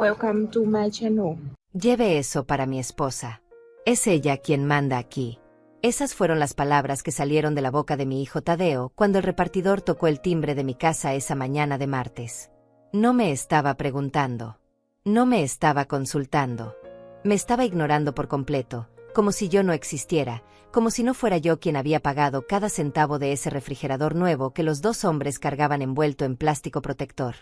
Welcome to my channel. Lleve eso para mi esposa. Es ella quien manda aquí. Esas fueron las palabras que salieron de la boca de mi hijo Tadeo cuando el repartidor tocó el timbre de mi casa esa mañana de martes. No me estaba preguntando. No me estaba consultando. Me estaba ignorando por completo, como si yo no existiera, como si no fuera yo quien había pagado cada centavo de ese refrigerador nuevo que los dos hombres cargaban envuelto en plástico protector.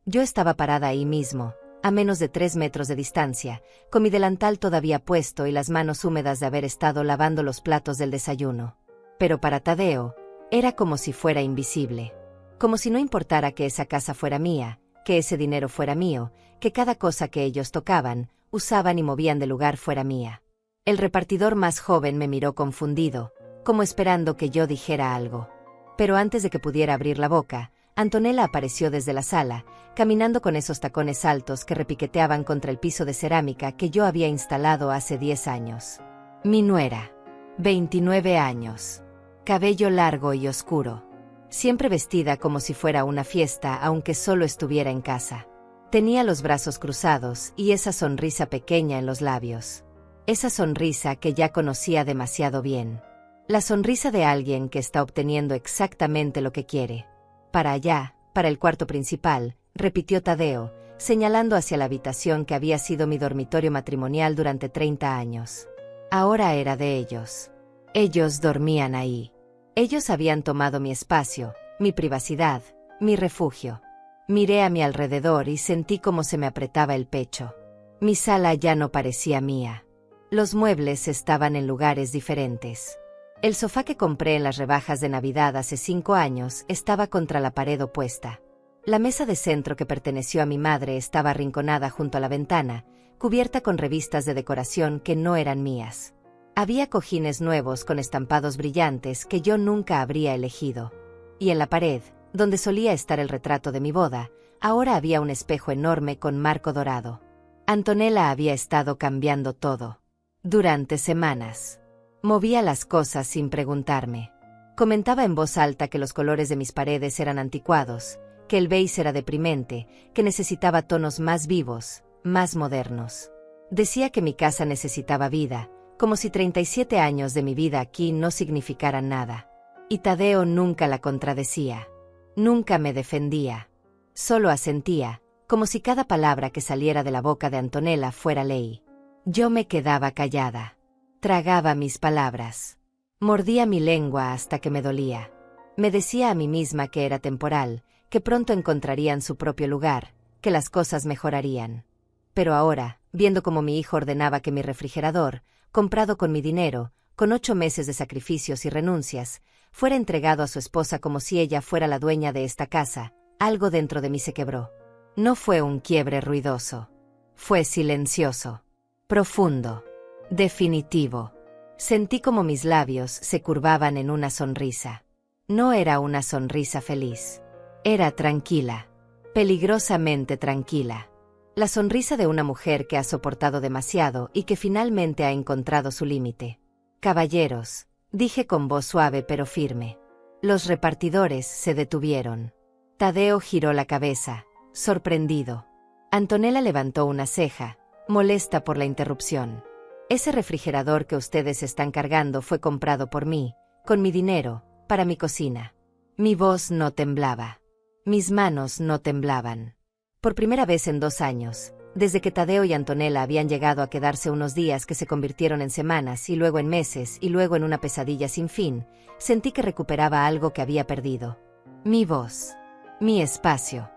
Yo estaba parada ahí mismo, a menos de 3 metros de distancia, con mi delantal todavía puesto y las manos húmedas de haber estado lavando los platos del desayuno. Pero para Tadeo, era como si fuera invisible. Como si no importara que esa casa fuera mía, que ese dinero fuera mío, que cada cosa que ellos tocaban, usaban y movían de lugar fuera mía. El repartidor más joven me miró confundido, como esperando que yo dijera algo. Pero antes de que pudiera abrir la boca, Antonella apareció desde la sala, caminando con esos tacones altos que repiqueteaban contra el piso de cerámica que yo había instalado hace 10 años. Mi nuera. 29 años. Cabello largo y oscuro. Siempre vestida como si fuera una fiesta aunque solo estuviera en casa. Tenía los brazos cruzados y esa sonrisa pequeña en los labios. Esa sonrisa que ya conocía demasiado bien. La sonrisa de alguien que está obteniendo exactamente lo que quiere. Para allá, para el cuarto principal, repitió Tadeo, señalando hacia la habitación que había sido mi dormitorio matrimonial durante 30 años. Ahora era de ellos. Ellos dormían ahí. Ellos habían tomado mi espacio, mi privacidad, mi refugio. Miré a mi alrededor y sentí cómo se me apretaba el pecho. Mi sala ya no parecía mía. Los muebles estaban en lugares diferentes. El sofá que compré en las rebajas de Navidad hace 5 años estaba contra la pared opuesta. La mesa de centro que perteneció a mi madre estaba arrinconada junto a la ventana, cubierta con revistas de decoración que no eran mías. Había cojines nuevos con estampados brillantes que yo nunca habría elegido. Y en la pared, donde solía estar el retrato de mi boda, ahora había un espejo enorme con marco dorado. Antonella había estado cambiando todo. Durante semanas. Movía las cosas sin preguntarme. Comentaba en voz alta que los colores de mis paredes eran anticuados, que el beige era deprimente, que necesitaba tonos más vivos, más modernos. Decía que mi casa necesitaba vida, como si 37 años de mi vida aquí no significaran nada. Y Tadeo nunca la contradecía. Nunca me defendía. Solo asentía, como si cada palabra que saliera de la boca de Antonella fuera ley. Yo me quedaba callada. Tragaba mis palabras. Mordía mi lengua hasta que me dolía. Me decía a mí misma que era temporal, que pronto encontrarían su propio lugar, que las cosas mejorarían. Pero ahora, viendo cómo mi hijo ordenaba que mi refrigerador, comprado con mi dinero, con 8 meses de sacrificios y renuncias, fuera entregado a su esposa como si ella fuera la dueña de esta casa, algo dentro de mí se quebró. No fue un quiebre ruidoso. Fue silencioso. Profundo. Definitivo. Sentí como mis labios se curvaban en una sonrisa. No era una sonrisa feliz. Era tranquila. Peligrosamente tranquila. La sonrisa de una mujer que ha soportado demasiado y que finalmente ha encontrado su límite. Caballeros, dije con voz suave pero firme. Los repartidores se detuvieron. Tadeo giró la cabeza, sorprendido. Antonella levantó una ceja, molesta por la interrupción. Ese refrigerador que ustedes están cargando fue comprado por mí, con mi dinero, para mi cocina. Mi voz no temblaba. Mis manos no temblaban. Por primera vez en 2 años, desde que Tadeo y Antonella habían llegado a quedarse unos días que se convirtieron en semanas y luego en meses y luego en una pesadilla sin fin, sentí que recuperaba algo que había perdido. Mi voz. Mi espacio.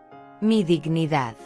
Mi dignidad.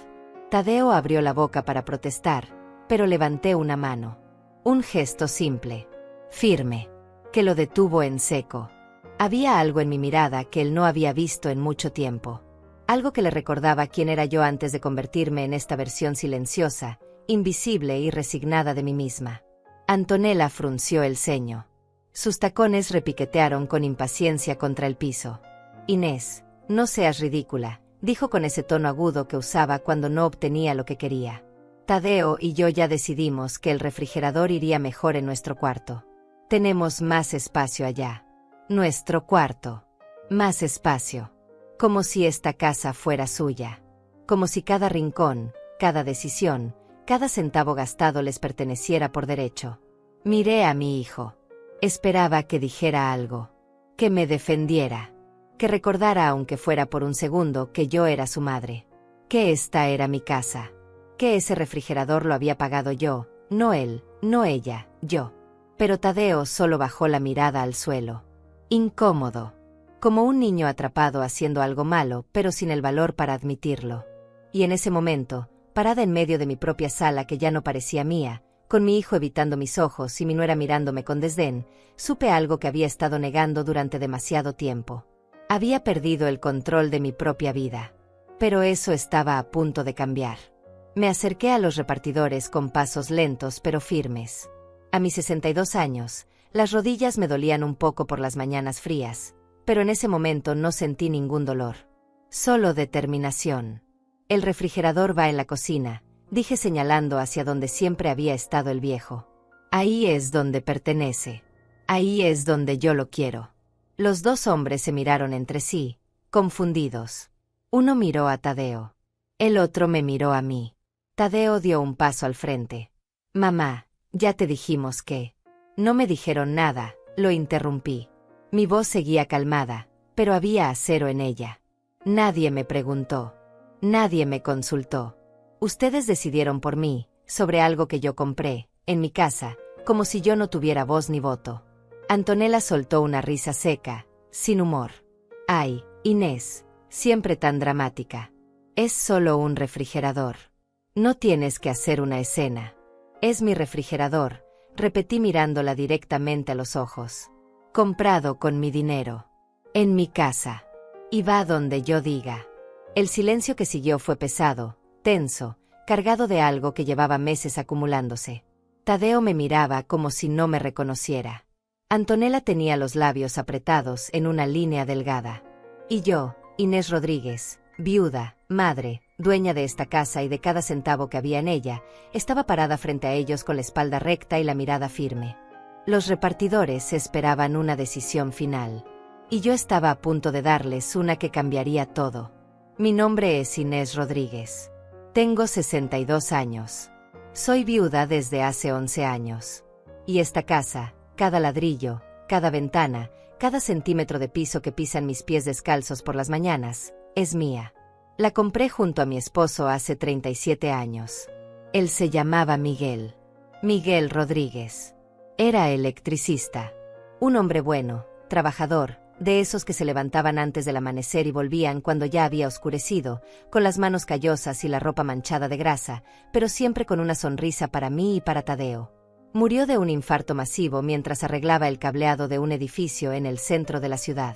Tadeo abrió la boca para protestar, pero levanté una mano. Un gesto simple, firme, que lo detuvo en seco. Había algo en mi mirada que él no había visto en mucho tiempo. Algo que le recordaba quién era yo antes de convertirme en esta versión silenciosa, invisible y resignada de mí misma. Antonella frunció el ceño. Sus tacones repiquetearon con impaciencia contra el piso. Inés, no seas ridícula, dijo con ese tono agudo que usaba cuando no obtenía lo que quería. Tadeo y yo ya decidimos que el refrigerador iría mejor en nuestro cuarto. Tenemos más espacio allá. Nuestro cuarto. Más espacio. Como si esta casa fuera suya. Como si cada rincón, cada decisión, cada centavo gastado les perteneciera por derecho. Miré a mi hijo. Esperaba que dijera algo, que me defendiera, que recordara aunque fuera por un segundo que yo era su madre, que esta era mi casa, que ese refrigerador lo había pagado yo, no él, no ella, yo. Pero Tadeo solo bajó la mirada al suelo. Incómodo. Como un niño atrapado haciendo algo malo, pero sin el valor para admitirlo. Y en ese momento, parada en medio de mi propia sala que ya no parecía mía, con mi hijo evitando mis ojos y mi nuera mirándome con desdén, supe algo que había estado negando durante demasiado tiempo. Había perdido el control de mi propia vida. Pero eso estaba a punto de cambiar. Me acerqué a los repartidores con pasos lentos pero firmes. A mis 62 años, las rodillas me dolían un poco por las mañanas frías, pero en ese momento no sentí ningún dolor. Solo determinación. El refrigerador va en la cocina, dije señalando hacia donde siempre había estado el viejo. Ahí es donde pertenece. Ahí es donde yo lo quiero. Los dos hombres se miraron entre sí, confundidos. Uno miró a Tadeo. El otro me miró a mí. Tadeo dio un paso al frente. Mamá, ya te dijimos que... No me dijeron nada, lo interrumpí. Mi voz seguía calmada, pero había acero en ella. Nadie me preguntó. Nadie me consultó. Ustedes decidieron por mí, sobre algo que yo compré, en mi casa, como si yo no tuviera voz ni voto. Antonella soltó una risa seca, sin humor. Ay, Inés, siempre tan dramática. Es solo un refrigerador. No tienes que hacer una escena. Es mi refrigerador, repetí mirándola directamente a los ojos. Comprado con mi dinero. En mi casa. Y va donde yo diga. El silencio que siguió fue pesado, tenso, cargado de algo que llevaba meses acumulándose. Tadeo me miraba como si no me reconociera. Antonella tenía los labios apretados en una línea delgada. Y yo, Inés Rodríguez, viuda, madre, dueña de esta casa y de cada centavo que había en ella, estaba parada frente a ellos con la espalda recta y la mirada firme. Los repartidores esperaban una decisión final. Y yo estaba a punto de darles una que cambiaría todo. Mi nombre es Inés Rodríguez. Tengo 62 años. Soy viuda desde hace 11 años. Y esta casa, cada ladrillo, cada ventana, cada centímetro de piso que pisan mis pies descalzos por las mañanas, es mía. La compré junto a mi esposo hace 37 años. Él se llamaba Miguel. Miguel Rodríguez. Era electricista. Un hombre bueno, trabajador, de esos que se levantaban antes del amanecer y volvían cuando ya había oscurecido, con las manos callosas y la ropa manchada de grasa, pero siempre con una sonrisa para mí y para Tadeo. Murió de un infarto masivo mientras arreglaba el cableado de un edificio en el centro de la ciudad.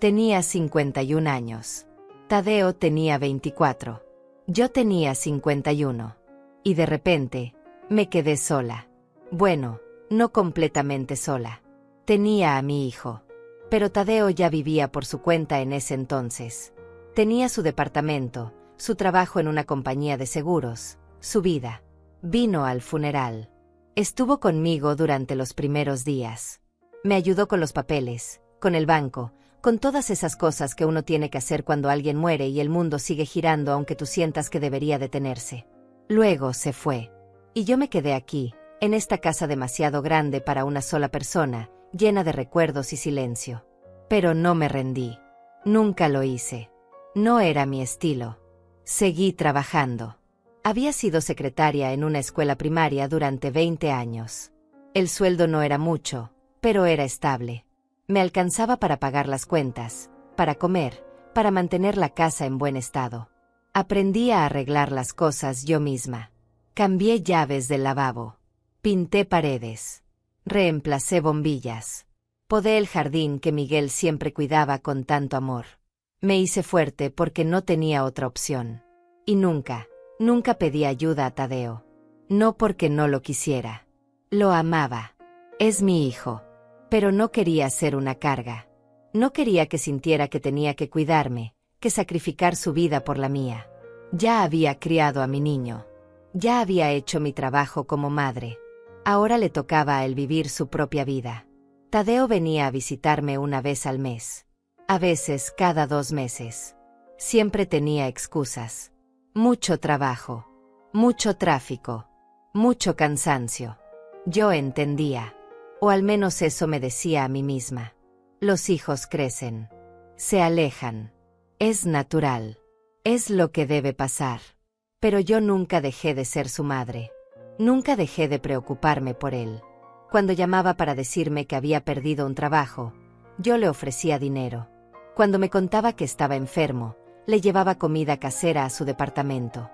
Tenía 51 años. Tadeo tenía 24. Yo tenía 51. Y de repente, me quedé sola. Bueno, no completamente sola. Tenía a mi hijo. Pero Tadeo ya vivía por su cuenta en ese entonces. Tenía su departamento, su trabajo en una compañía de seguros, su vida. Vino al funeral. Estuvo conmigo durante los primeros días. Me ayudó con los papeles, con el banco, con todas esas cosas que uno tiene que hacer cuando alguien muere y el mundo sigue girando aunque tú sientas que debería detenerse. Luego se fue. Y yo me quedé aquí, en esta casa demasiado grande para una sola persona, llena de recuerdos y silencio. Pero no me rendí. Nunca lo hice. No era mi estilo. Seguí trabajando. Había sido secretaria en una escuela primaria durante 20 años. El sueldo no era mucho, pero era estable. Me alcanzaba para pagar las cuentas, para comer, para mantener la casa en buen estado. Aprendí a arreglar las cosas yo misma. Cambié llaves del lavabo. Pinté paredes. Reemplacé bombillas. Podé el jardín que Miguel siempre cuidaba con tanto amor. Me hice fuerte porque no tenía otra opción. Y nunca pedí ayuda a Tadeo. No porque no lo quisiera. Lo amaba. Es mi hijo. Pero no quería ser una carga. No quería que sintiera que tenía que cuidarme, que sacrificar su vida por la mía. Ya había criado a mi niño. Ya había hecho mi trabajo como madre. Ahora le tocaba a él vivir su propia vida. Tadeo venía a visitarme una vez al mes. A veces cada 2 meses. Siempre tenía excusas. Mucho trabajo. Mucho tráfico. Mucho cansancio. Yo entendía. O al menos eso me decía a mí misma. Los hijos crecen. Se alejan. Es natural. Es lo que debe pasar. Pero yo nunca dejé de ser su madre. Nunca dejé de preocuparme por él. Cuando llamaba para decirme que había perdido un trabajo, yo le ofrecía dinero. Cuando me contaba que estaba enfermo, le llevaba comida casera a su departamento.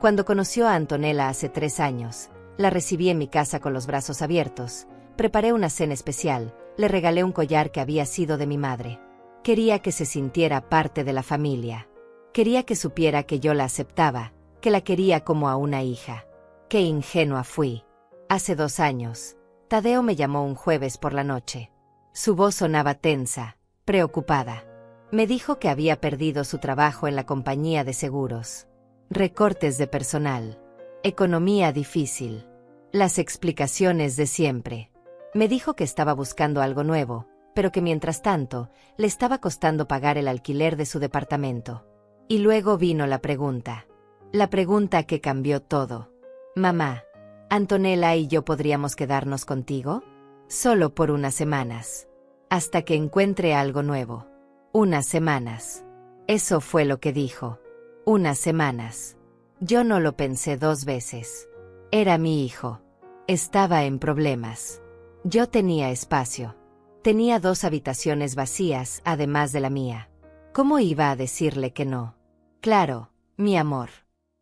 Cuando conoció a Antonella hace 3 años, la recibí en mi casa con los brazos abiertos, preparé una cena especial, le regalé un collar que había sido de mi madre. Quería que se sintiera parte de la familia. Quería que supiera que yo la aceptaba, que la quería como a una hija. Qué ingenua fui. Hace 2 años, Tadeo me llamó un jueves por la noche. Su voz sonaba tensa, preocupada. Me dijo que había perdido su trabajo en la compañía de seguros. Recortes de personal. Economía difícil. Las explicaciones de siempre. Me dijo que estaba buscando algo nuevo, pero que mientras tanto, le estaba costando pagar el alquiler de su departamento. Y luego vino la pregunta. La pregunta que cambió todo. Mamá, ¿Antonella y yo podríamos quedarnos contigo? Solo por unas semanas. Hasta que encuentre algo nuevo. Unas semanas. Eso fue lo que dijo. Unas semanas. Yo no lo pensé 2 veces. Era mi hijo. Estaba en problemas. Yo tenía espacio. Tenía 2 habitaciones vacías, además de la mía. ¿Cómo iba a decirle que no? Claro, mi amor.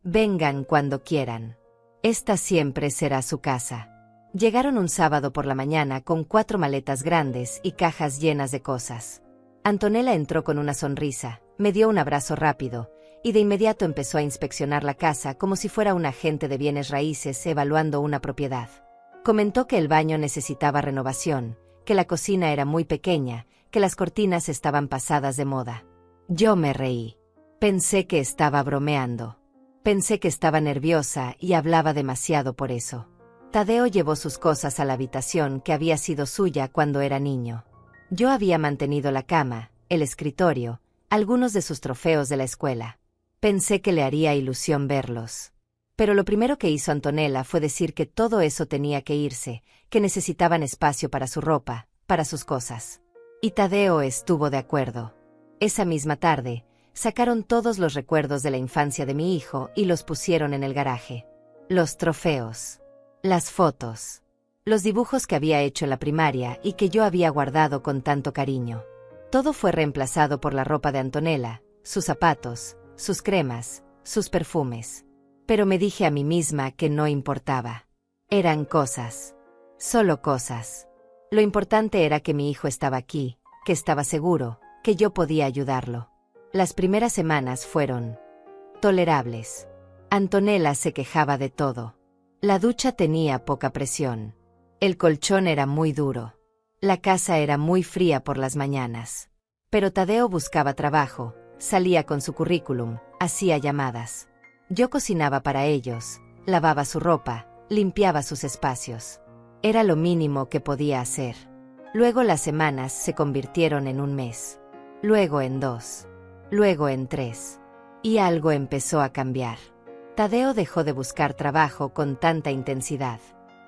Vengan cuando quieran. Esta siempre será su casa. Llegaron un sábado por la mañana con 4 maletas grandes y cajas llenas de cosas. Antonella entró con una sonrisa, me dio un abrazo rápido, y de inmediato empezó a inspeccionar la casa como si fuera un agente de bienes raíces evaluando una propiedad. Comentó que el baño necesitaba renovación, que la cocina era muy pequeña, que las cortinas estaban pasadas de moda. Yo me reí. Pensé que estaba bromeando. Pensé que estaba nerviosa y hablaba demasiado por eso. Tadeo llevó sus cosas a la habitación que había sido suya cuando era niño. Yo había mantenido la cama, el escritorio, algunos de sus trofeos de la escuela. Pensé que le haría ilusión verlos. Pero lo primero que hizo Antonella fue decir que todo eso tenía que irse, que necesitaban espacio para su ropa, para sus cosas. Y Tadeo estuvo de acuerdo. Esa misma tarde, sacaron todos los recuerdos de la infancia de mi hijo y los pusieron en el garaje. Los trofeos. Las fotos. Los dibujos que había hecho en la primaria y que yo había guardado con tanto cariño. Todo fue reemplazado por la ropa de Antonella, sus zapatos, sus cremas, sus perfumes. Pero me dije a mí misma que no importaba. Eran cosas. Solo cosas. Lo importante era que mi hijo estaba aquí, que estaba seguro, que yo podía ayudarlo. Las primeras semanas fueron tolerables. Antonella se quejaba de todo. La ducha tenía poca presión. El colchón era muy duro. La casa era muy fría por las mañanas. Pero Tadeo buscaba trabajo, salía con su currículum, hacía llamadas. Yo cocinaba para ellos, lavaba su ropa, limpiaba sus espacios. Era lo mínimo que podía hacer. Luego las semanas se convirtieron en un mes. Luego en 2. Luego en 3. Y algo empezó a cambiar. Tadeo dejó de buscar trabajo con tanta intensidad.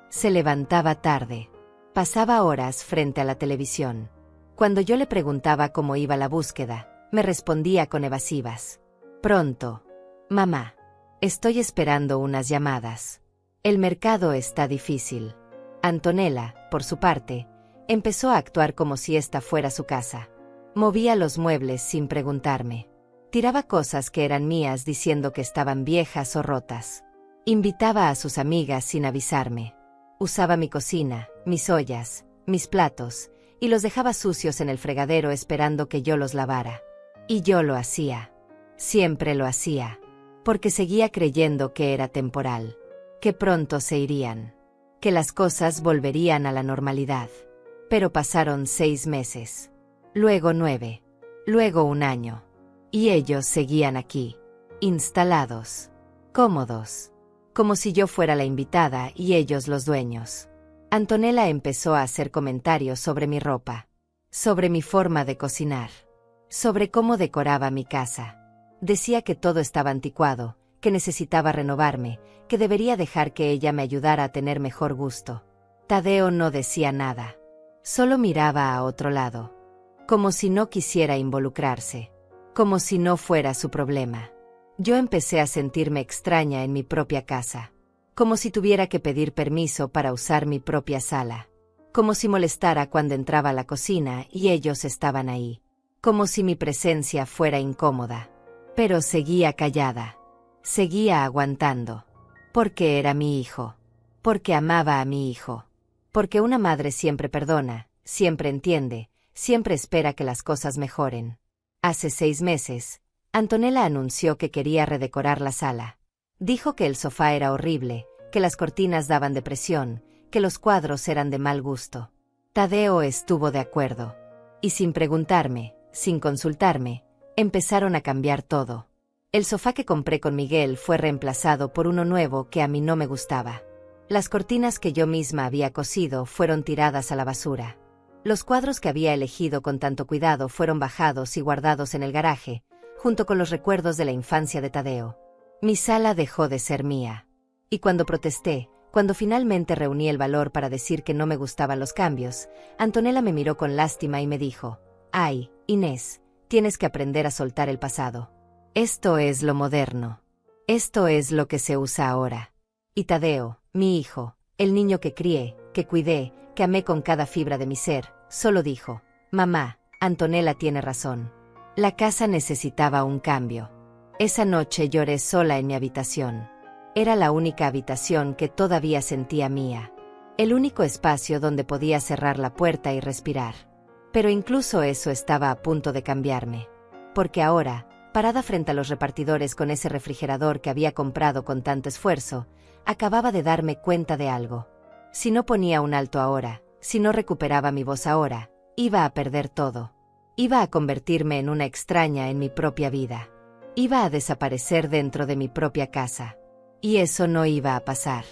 Se levantaba tarde. Pasaba horas frente a la televisión. Cuando yo le preguntaba cómo iba la búsqueda, me respondía con evasivas. Pronto. Mamá. Estoy esperando unas llamadas. El mercado está difícil. Antonella, por su parte, empezó a actuar como si esta fuera su casa. Movía los muebles sin preguntarme. Tiraba cosas que eran mías diciendo que estaban viejas o rotas. Invitaba a sus amigas sin avisarme. Usaba mi cocina, mis ollas, mis platos, y los dejaba sucios en el fregadero esperando que yo los lavara. Y yo lo hacía. Siempre lo hacía. Porque seguía creyendo que era temporal. Que pronto se irían. Que las cosas volverían a la normalidad. Pero pasaron 6 meses. Luego 9. Luego 1 año. Y ellos seguían aquí. Instalados. Cómodos. Como si yo fuera la invitada y ellos los dueños. Antonella empezó a hacer comentarios sobre mi ropa. Sobre mi forma de cocinar. Sobre cómo decoraba mi casa. Decía que todo estaba anticuado, que necesitaba renovarme, que debería dejar que ella me ayudara a tener mejor gusto. Tadeo no decía nada. Solo miraba a otro lado. Como si no quisiera involucrarse. Como si no fuera su problema. Yo empecé a sentirme extraña en mi propia casa. Como si tuviera que pedir permiso para usar mi propia sala. Como si molestara cuando entraba a la cocina y ellos estaban ahí. Como si mi presencia fuera incómoda. Pero seguía callada. Seguía aguantando. Porque era mi hijo. Porque amaba a mi hijo. Porque una madre siempre perdona, siempre entiende, siempre espera que las cosas mejoren. Hace 6 meses, Antonella anunció que quería redecorar la sala. Dijo que el sofá era horrible, que las cortinas daban depresión, que los cuadros eran de mal gusto. Tadeo estuvo de acuerdo. Y sin preguntarme, sin consultarme, empezaron a cambiar todo. El sofá que compré con Miguel fue reemplazado por uno nuevo que a mí no me gustaba. Las cortinas que yo misma había cosido fueron tiradas a la basura. Los cuadros que había elegido con tanto cuidado fueron bajados y guardados en el garaje, junto con los recuerdos de la infancia de Tadeo. Mi sala dejó de ser mía. Y cuando protesté, cuando finalmente reuní el valor para decir que no me gustaban los cambios, Antonella me miró con lástima y me dijo: «Ay, Inés, tienes que aprender a soltar el pasado. Esto es lo moderno. Esto es lo que se usa ahora». Y Tadeo, mi hijo, el niño que crié, que cuidé, que amé con cada fibra de mi ser, solo dijo: «Mamá, Antonella tiene razón. La casa necesitaba un cambio». Esa noche lloré sola en mi habitación. Era la única habitación que todavía sentía mía. El único espacio donde podía cerrar la puerta y respirar. Pero incluso eso estaba a punto de cambiarme. Porque ahora, parada frente a los repartidores con ese refrigerador que había comprado con tanto esfuerzo, acababa de darme cuenta de algo. Si no ponía un alto ahora, si no recuperaba mi voz ahora, iba a perder todo. Iba a convertirme en una extraña en mi propia vida. Iba a desaparecer dentro de mi propia casa. Y eso no iba a pasar.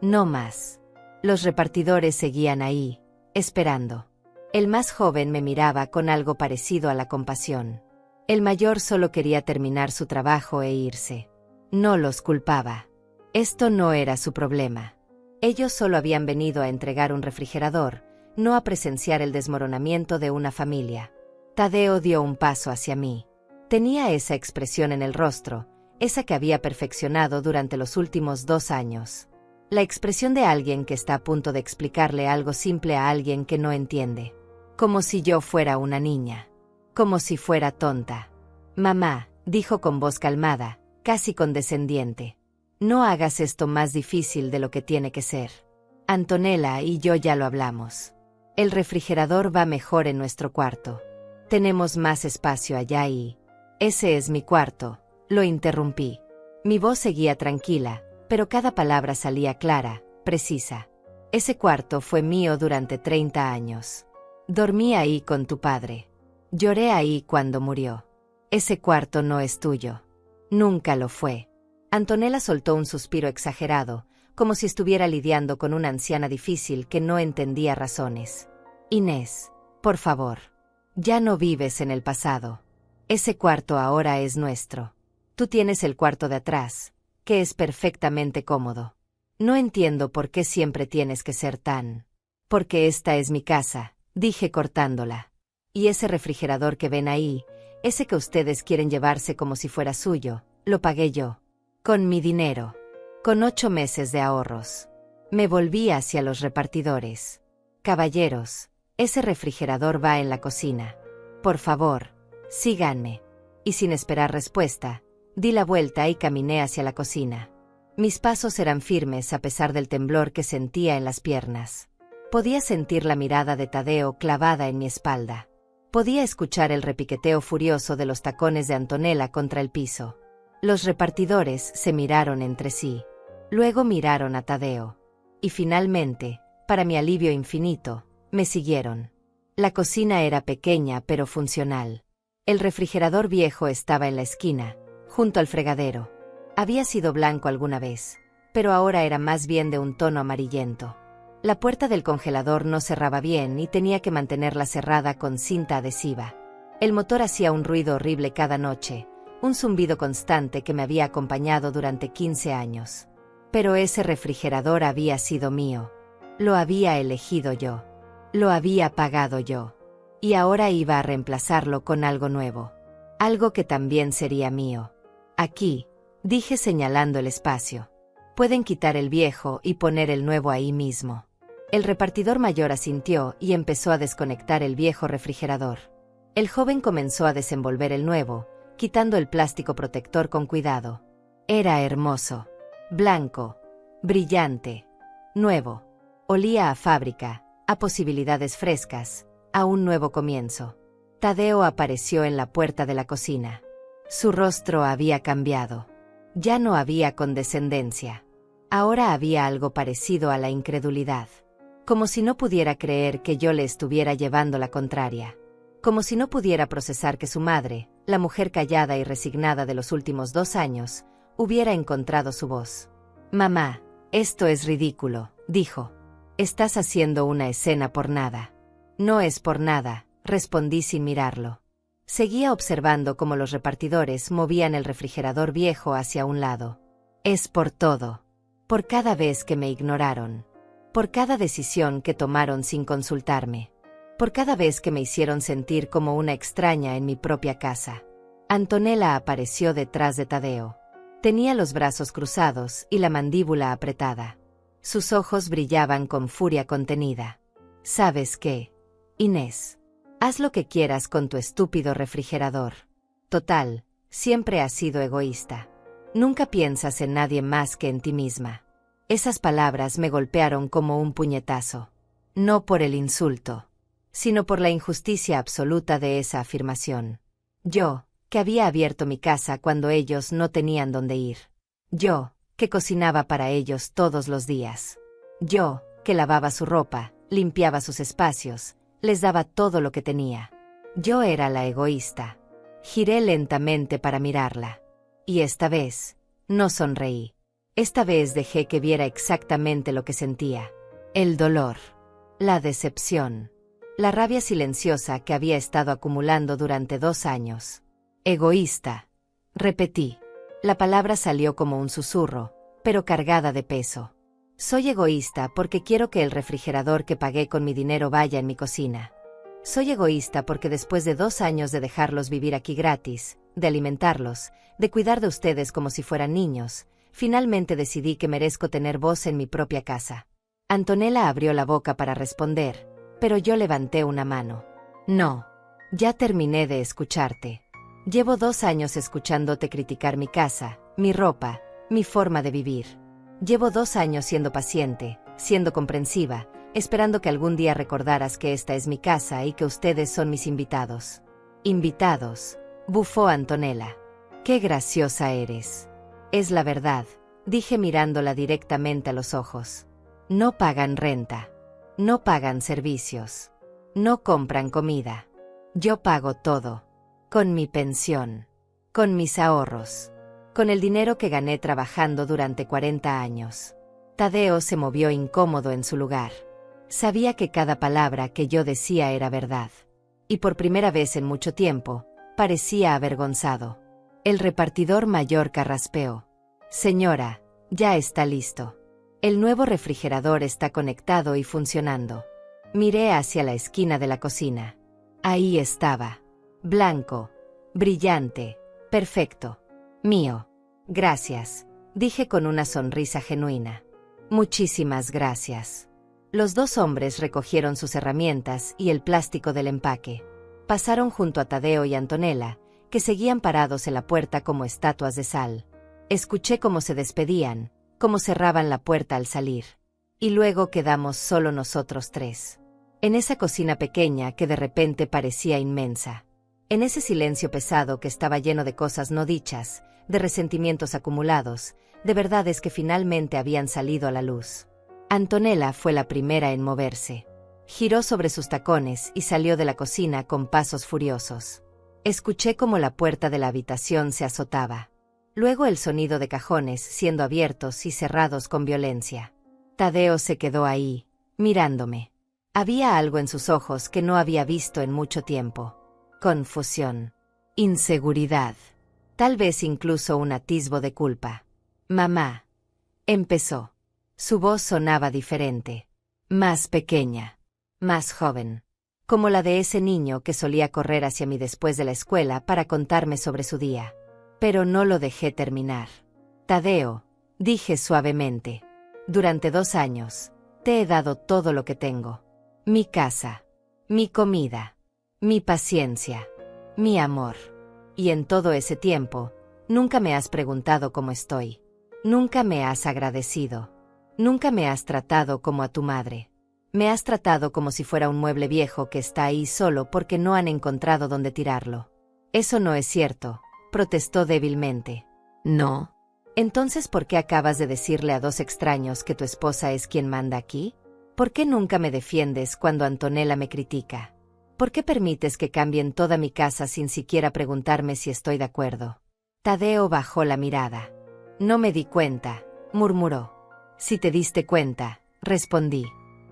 No más. Los repartidores seguían ahí, esperando. El más joven me miraba con algo parecido a la compasión. El mayor solo quería terminar su trabajo e irse. No los culpaba. Esto no era su problema. Ellos solo habían venido a entregar un refrigerador, no a presenciar el desmoronamiento de una familia. Tadeo dio un paso hacia mí. Tenía esa expresión en el rostro, esa que había perfeccionado durante los últimos 2 años. La expresión de alguien que está a punto de explicarle algo simple a alguien que no entiende. Como si yo fuera una niña. Como si fuera tonta. «Mamá», dijo con voz calmada, casi condescendiente. «No hagas esto más difícil de lo que tiene que ser. Antonella y yo ya lo hablamos. El refrigerador va mejor en nuestro cuarto. Tenemos más espacio allá y...» «Ese es mi cuarto», lo interrumpí. Mi voz seguía tranquila, pero cada palabra salía clara, precisa. «Ese cuarto fue mío durante 30 años. Dormí ahí con tu padre. Lloré ahí cuando murió. Ese cuarto no es tuyo. Nunca lo fue». Antonella soltó un suspiro exagerado, como si estuviera lidiando con una anciana difícil que no entendía razones. «Inés, por favor. Ya no vives en el pasado. Ese cuarto ahora es nuestro. Tú tienes el cuarto de atrás, que es perfectamente cómodo. No entiendo por qué siempre tienes que ser tan... Porque esta es mi casa», dije cortándola. «Y ese refrigerador que ven ahí, ese que ustedes quieren llevarse como si fuera suyo, lo pagué yo. Con mi dinero. Con 8 meses de ahorros». Me volví hacia los repartidores. «Caballeros, ese refrigerador va en la cocina. Por favor, síganme». Y sin esperar respuesta, di la vuelta y caminé hacia la cocina. Mis pasos eran firmes a pesar del temblor que sentía en las piernas. Podía sentir la mirada de Tadeo clavada en mi espalda. Podía escuchar el repiqueteo furioso de los tacones de Antonella contra el piso. Los repartidores se miraron entre sí. Luego miraron a Tadeo. Y finalmente, para mi alivio infinito, me siguieron. La cocina era pequeña pero funcional. El refrigerador viejo estaba en la esquina, junto al fregadero. Había sido blanco alguna vez, pero ahora era más bien de un tono amarillento. La puerta del congelador no cerraba bien y tenía que mantenerla cerrada con cinta adhesiva. El motor hacía un ruido horrible cada noche, un zumbido constante que me había acompañado durante 15 años. Pero ese refrigerador había sido mío. Lo había elegido yo. Lo había pagado yo. Y ahora iba a reemplazarlo con algo nuevo. Algo que también sería mío. Aquí, dije señalando el espacio. Pueden quitar el viejo y poner el nuevo ahí mismo. El repartidor mayor asintió y empezó a desconectar el viejo refrigerador. El joven comenzó a desenvolver el nuevo, quitando el plástico protector con cuidado. Era hermoso. Blanco. Brillante. Nuevo. Olía a fábrica, a posibilidades frescas, a un nuevo comienzo. Tadeo apareció en la puerta de la cocina. Su rostro había cambiado. Ya no había condescendencia. Ahora había algo parecido a la incredulidad. Como si no pudiera creer que yo le estuviera llevando la contraria. Como si no pudiera procesar que su madre, la mujer callada y resignada de los últimos 2 años, hubiera encontrado su voz. «Mamá, esto es ridículo», dijo. «Estás haciendo una escena por nada». «No es por nada», respondí sin mirarlo. Seguía observando cómo los repartidores movían el refrigerador viejo hacia un lado. «Es por todo. Por cada vez que me ignoraron. Por cada decisión que tomaron sin consultarme. Por cada vez que me hicieron sentir como una extraña en mi propia casa». Antonella apareció detrás de Tadeo. Tenía los brazos cruzados y la mandíbula apretada. Sus ojos brillaban con furia contenida. «¿Sabes qué, Inés? Haz lo que quieras con tu estúpido refrigerador. Total, siempre has sido egoísta. Nunca piensas en nadie más que en ti misma». Esas palabras me golpearon como un puñetazo. No por el insulto, sino por la injusticia absoluta de esa afirmación. Yo, que había abierto mi casa cuando ellos no tenían dónde ir. Yo, que cocinaba para ellos todos los días. Yo, que lavaba su ropa, limpiaba sus espacios, les daba todo lo que tenía. Yo era la egoísta. Giré lentamente para mirarla. Y esta vez, no sonreí. Esta vez dejé que viera exactamente lo que sentía. El dolor. La decepción. La rabia silenciosa que había estado acumulando durante 2 años. Egoísta. Repetí. La palabra salió como un susurro, pero cargada de peso. Soy egoísta porque quiero que el refrigerador que pagué con mi dinero vaya en mi cocina. Soy egoísta porque después de 2 años de dejarlos vivir aquí gratis, de alimentarlos, de cuidar de ustedes como si fueran niños, finalmente decidí que merezco tener voz en mi propia casa. Antonella abrió la boca para responder, pero yo levanté una mano. No. Ya terminé de escucharte. Llevo 2 años escuchándote criticar mi casa, mi ropa, mi forma de vivir. Llevo 2 años siendo paciente, siendo comprensiva, esperando que algún día recordaras que esta es mi casa y que ustedes son mis invitados. Invitados, bufó Antonella. Qué graciosa eres. Es la verdad, dije mirándola directamente a los ojos. No pagan renta. No pagan servicios. No compran comida. Yo pago todo. Con mi pensión. Con mis ahorros. Con el dinero que gané trabajando durante 40 años. Tadeo se movió incómodo en su lugar. Sabía que cada palabra que yo decía era verdad. Y por primera vez en mucho tiempo, parecía avergonzado. El repartidor mayor carraspeó. Señora, ya está listo. El nuevo refrigerador está conectado y funcionando. Miré hacia la esquina de la cocina. Ahí estaba. Blanco. Brillante. Perfecto. Mío. Gracias, dije con una sonrisa genuina. Muchísimas gracias. Los 2 hombres recogieron sus herramientas y el plástico del empaque. Pasaron junto a Tadeo y Antonella, que seguían parados en la puerta como estatuas de sal. Escuché cómo se despedían, cómo cerraban la puerta al salir. Y luego quedamos solo nosotros 3. En esa cocina pequeña que de repente parecía inmensa. En ese silencio pesado que estaba lleno de cosas no dichas, de resentimientos acumulados, de verdades que finalmente habían salido a la luz. Antonella fue la primera en moverse. Giró sobre sus tacones y salió de la cocina con pasos furiosos. Escuché cómo la puerta de la habitación se azotaba. Luego el sonido de cajones siendo abiertos y cerrados con violencia. Tadeo se quedó ahí, mirándome. Había algo en sus ojos que no había visto en mucho tiempo. Confusión. Inseguridad. Tal vez incluso un atisbo de culpa. Mamá. Empezó. Su voz sonaba diferente. Más pequeña. Más joven. Como la de ese niño que solía correr hacia mí después de la escuela para contarme sobre su día. Pero no lo dejé terminar. Tadeo, dije suavemente. Durante 2 años, te he dado todo lo que tengo. Mi casa. Mi comida. Mi paciencia. Mi amor. Y en todo ese tiempo, nunca me has preguntado cómo estoy. Nunca me has agradecido. Nunca me has tratado como a tu madre. Me has tratado como si fuera un mueble viejo que está ahí solo porque no han encontrado dónde tirarlo. Eso no es cierto, protestó débilmente. ¿No? Entonces, ¿por qué acabas de decirle a 2 extraños que tu esposa es quien manda aquí? ¿Por qué nunca me defiendes cuando Antonella me critica? ¿Por qué permites que cambien toda mi casa sin siquiera preguntarme si estoy de acuerdo? Tadeo bajó la mirada. No me di cuenta, murmuró. Si te diste cuenta, respondí.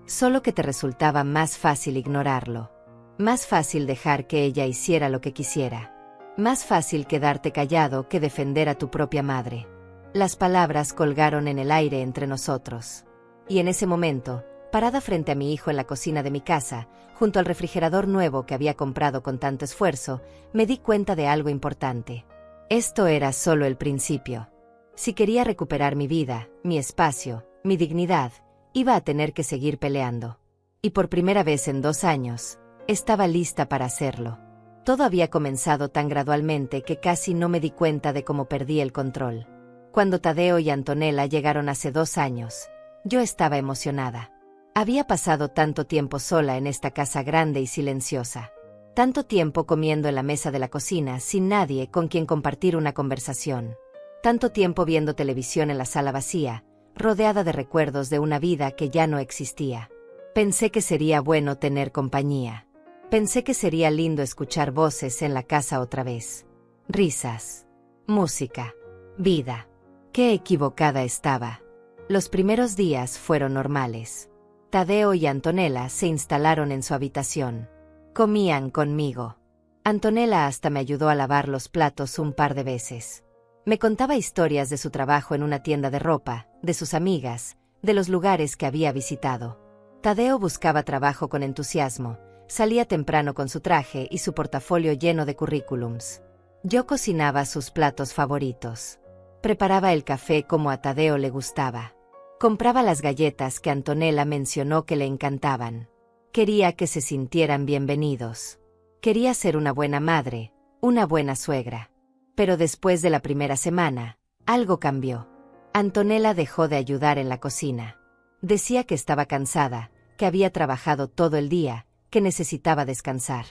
Solo que te resultaba más fácil ignorarlo. Más fácil dejar que ella hiciera lo que quisiera. Más fácil quedarte callado que defender a tu propia madre. Las palabras colgaron en el aire entre nosotros. Y en ese momento, parada frente a mi hijo en la cocina de mi casa, junto al refrigerador nuevo que había comprado con tanto esfuerzo, me di cuenta de algo importante. Esto era solo el principio. Si quería recuperar mi vida, mi espacio, mi dignidad, iba a tener que seguir peleando. Y por primera vez en 2 años, estaba lista para hacerlo. Todo había comenzado tan gradualmente que casi no me di cuenta de cómo perdí el control. Cuando Tadeo y Antonella llegaron hace 2 años, yo estaba emocionada. Había pasado tanto tiempo sola en esta casa grande y silenciosa. Tanto tiempo comiendo en la mesa de la cocina sin nadie con quien compartir una conversación. Tanto tiempo viendo televisión en la sala vacía, rodeada de recuerdos de una vida que ya no existía. Pensé que sería bueno tener compañía. Pensé que sería lindo escuchar voces en la casa otra vez. Risas. Música. Vida. Qué equivocada estaba. Los primeros días fueron normales. Tadeo y Antonella se instalaron en su habitación. Comían conmigo. Antonella hasta me ayudó a lavar los platos un par de veces. Me contaba historias de su trabajo en una tienda de ropa, de sus amigas, de los lugares que había visitado. Tadeo buscaba trabajo con entusiasmo, salía temprano con su traje y su portafolio lleno de currículums. Yo cocinaba sus platos favoritos. Preparaba el café como a Tadeo le gustaba. Compraba las galletas que Antonella mencionó que le encantaban. Quería que se sintieran bienvenidos. Quería ser una buena madre, una buena suegra. Pero después de la primera semana, algo cambió. Antonella dejó de ayudar en la cocina. Decía que estaba cansada, que había trabajado todo el día, que necesitaba descansar.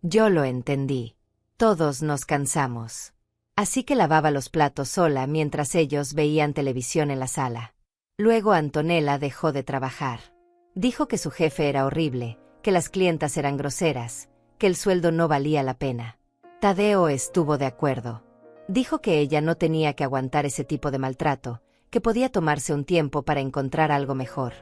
Yo lo entendí. Todos nos cansamos. Así que lavaba los platos sola mientras ellos veían televisión en la sala. Luego Antonella dejó de trabajar. Dijo que su jefe era horrible, que las clientas eran groseras, que el sueldo no valía la pena. Tadeo estuvo de acuerdo. Dijo que ella no tenía que aguantar ese tipo de maltrato, que podía tomarse un tiempo para encontrar algo mejor.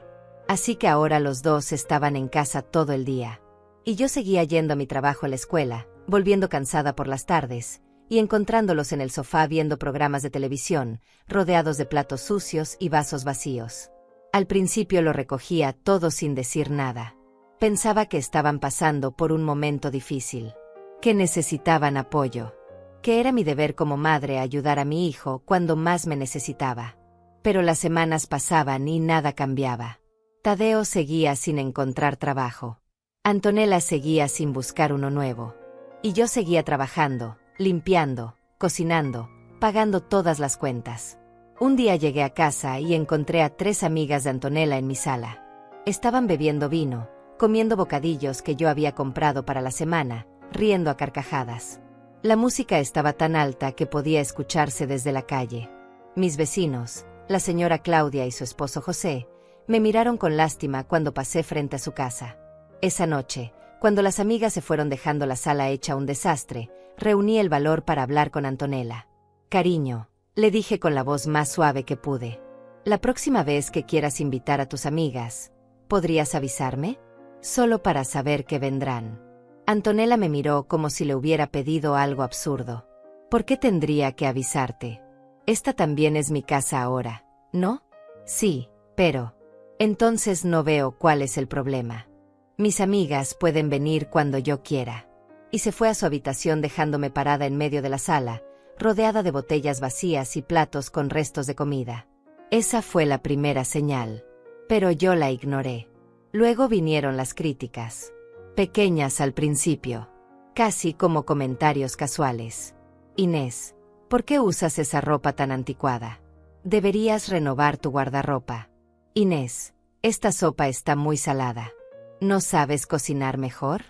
Así que ahora los dos estaban en casa todo el día. Y yo seguía yendo a mi trabajo a la escuela, volviendo cansada por las tardes, y encontrándolos en el sofá viendo programas de televisión, rodeados de platos sucios y vasos vacíos. Al principio lo recogía todo sin decir nada. Pensaba que estaban pasando por un momento difícil, que necesitaban apoyo, que era mi deber como madre ayudar a mi hijo cuando más me necesitaba. Pero las semanas pasaban y nada cambiaba. Tadeo seguía sin encontrar trabajo. Antonella seguía sin buscar uno nuevo. Y yo seguía trabajando, limpiando, cocinando, pagando todas las cuentas. Un día llegué a casa y encontré a 3 amigas de Antonella en mi sala. Estaban bebiendo vino, comiendo bocadillos que yo había comprado para la semana, riendo a carcajadas. La música estaba tan alta que podía escucharse desde la calle. Mis vecinos, la señora Claudia y su esposo José, me miraron con lástima cuando pasé frente a su casa. Esa noche, cuando las amigas se fueron dejando la sala hecha un desastre, reuní el valor para hablar con Antonella. Cariño, le dije con la voz más suave que pude. La próxima vez que quieras invitar a tus amigas, ¿podrías avisarme? Solo para saber que vendrán. Antonella me miró como si le hubiera pedido algo absurdo. ¿Por qué tendría que avisarte? Esta también es mi casa ahora, ¿no? Sí, pero... Entonces no veo cuál es el problema. Mis amigas pueden venir cuando yo quiera. Y se fue a su habitación dejándome parada en medio de la sala, rodeada de botellas vacías y platos con restos de comida. Esa fue la primera señal. Pero yo la ignoré. Luego vinieron las críticas. Pequeñas al principio. Casi como comentarios casuales. Inés, ¿por qué usas esa ropa tan anticuada? Deberías renovar tu guardarropa. Inés, esta sopa está muy salada. ¿No sabes cocinar mejor?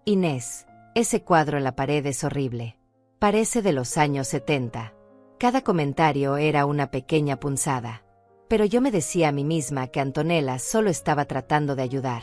Inés, ese cuadro en la pared es horrible. Parece de los años 70. Cada comentario era una pequeña punzada. Pero yo me decía a mí misma que Antonella solo estaba tratando de ayudar.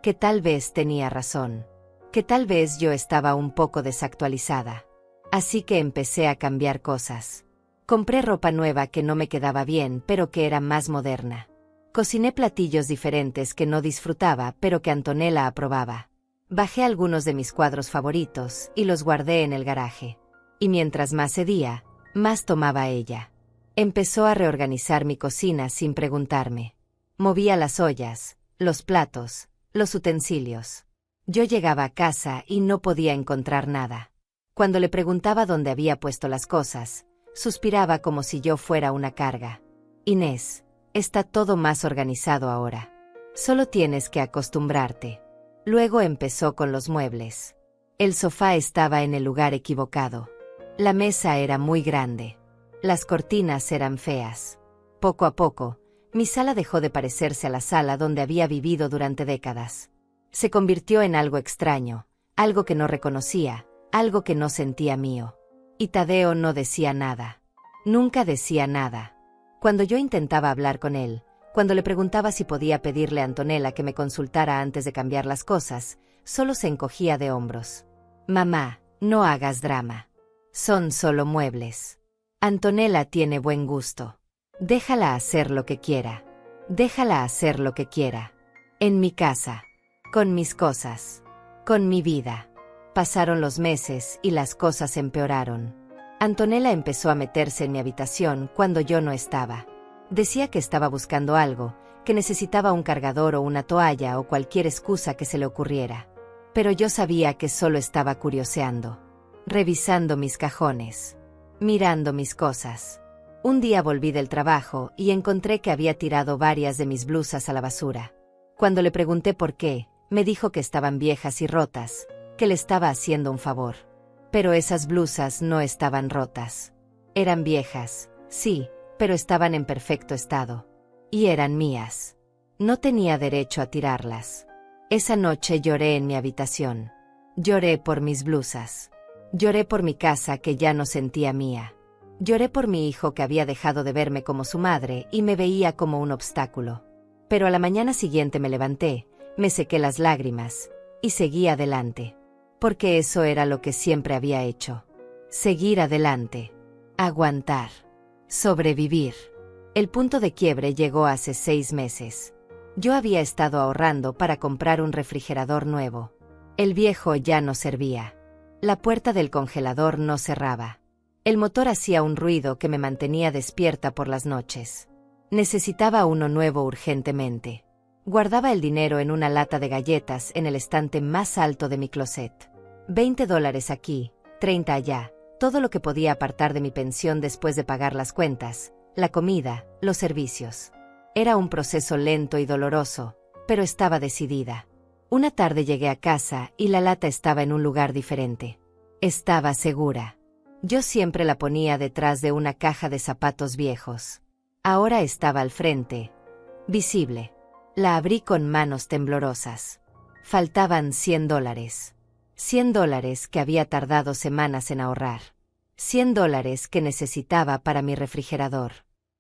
Que tal vez tenía razón. Que tal vez yo estaba un poco desactualizada. Así que empecé a cambiar cosas. Compré ropa nueva que no me quedaba bien, pero que era más moderna. Cociné platillos diferentes que no disfrutaba, pero que Antonella aprobaba. Bajé algunos de mis cuadros favoritos y los guardé en el garaje. Y mientras más cedía, más tomaba ella. Empezó a reorganizar mi cocina sin preguntarme. Movía las ollas, los platos, los utensilios. Yo llegaba a casa y no podía encontrar nada. Cuando le preguntaba dónde había puesto las cosas, suspiraba como si yo fuera una carga. Inés, está todo más organizado ahora. Solo tienes que acostumbrarte. Luego empezó con los muebles. El sofá estaba en el lugar equivocado. La mesa era muy grande. Las cortinas eran feas. Poco a poco, mi sala dejó de parecerse a la sala donde había vivido durante décadas. Se convirtió en algo extraño, algo que no reconocía, algo que no sentía mío. Y Tadeo no decía nada. Nunca decía nada. Cuando yo intentaba hablar con él, cuando le preguntaba si podía pedirle a Antonella que me consultara antes de cambiar las cosas, solo se encogía de hombros. Mamá, no hagas drama. Son solo muebles. Antonella tiene buen gusto. Déjala hacer lo que quiera. Déjala hacer lo que quiera. En mi casa. Con mis cosas. Con mi vida. Pasaron los meses y las cosas empeoraron. Antonella empezó a meterse en mi habitación cuando yo no estaba. Decía que estaba buscando algo, que necesitaba un cargador o una toalla o cualquier excusa que se le ocurriera. Pero yo sabía que solo estaba curioseando. Revisando mis cajones. Mirando mis cosas. Un día volví del trabajo y encontré que había tirado varias de mis blusas a la basura. Cuando le pregunté por qué, me dijo que estaban viejas y rotas, que le estaba haciendo un favor. Pero esas blusas no estaban rotas. Eran viejas, sí, pero estaban en perfecto estado. Y eran mías. No tenía derecho a tirarlas. Esa noche lloré en mi habitación. Lloré por mis blusas. Lloré por mi casa que ya no sentía mía. Lloré por mi hijo que había dejado de verme como su madre y me veía como un obstáculo. Pero a la mañana siguiente me levanté, me sequé las lágrimas, y seguí adelante. Porque eso era lo que siempre había hecho. Seguir adelante. Aguantar. Sobrevivir. El punto de quiebre llegó hace 6 meses. Yo había estado ahorrando para comprar un refrigerador nuevo. El viejo ya no servía. La puerta del congelador no cerraba. El motor hacía un ruido que me mantenía despierta por las noches. Necesitaba uno nuevo urgentemente. Guardaba el dinero en una lata de galletas en el estante más alto de mi closet. $20 aquí, 30 allá, todo lo que podía apartar de mi pensión después de pagar las cuentas, la comida, los servicios. Era un proceso lento y doloroso, pero estaba decidida. Una tarde llegué a casa y la lata estaba en un lugar diferente. Estaba segura. Yo siempre la ponía detrás de una caja de zapatos viejos. Ahora estaba al frente, visible. La abrí con manos temblorosas. Faltaban $100. $100 que había tardado semanas en ahorrar. $100 que necesitaba para mi refrigerador.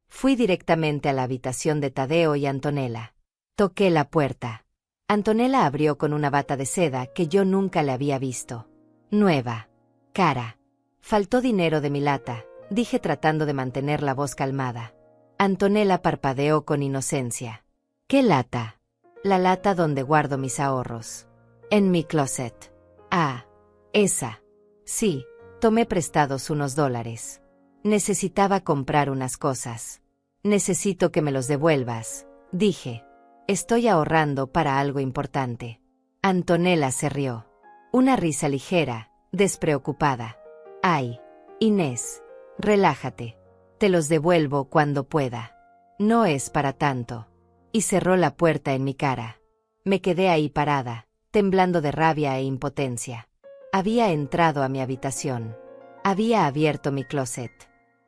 Fui directamente a la habitación de Tadeo y Antonella. Toqué la puerta. Antonella abrió con una bata de seda que yo nunca le había visto. Nueva. Cara. Faltó dinero de mi lata, dije tratando de mantener la voz calmada. Antonella parpadeó con inocencia. ¿Qué lata? La lata donde guardo mis ahorros. En mi closet. Ah, esa. Sí, Tomé prestados unos dólares. Necesitaba comprar unas cosas. Necesito que me los devuelvas, dije. Estoy ahorrando para algo importante. Antonella se rió. Una risa ligera, despreocupada. Ay, Inés, relájate. Te los devuelvo cuando pueda. No es para tanto. Y cerró la puerta en mi cara. Me quedé ahí parada, temblando de rabia e impotencia. Había entrado a mi habitación. Había abierto mi closet.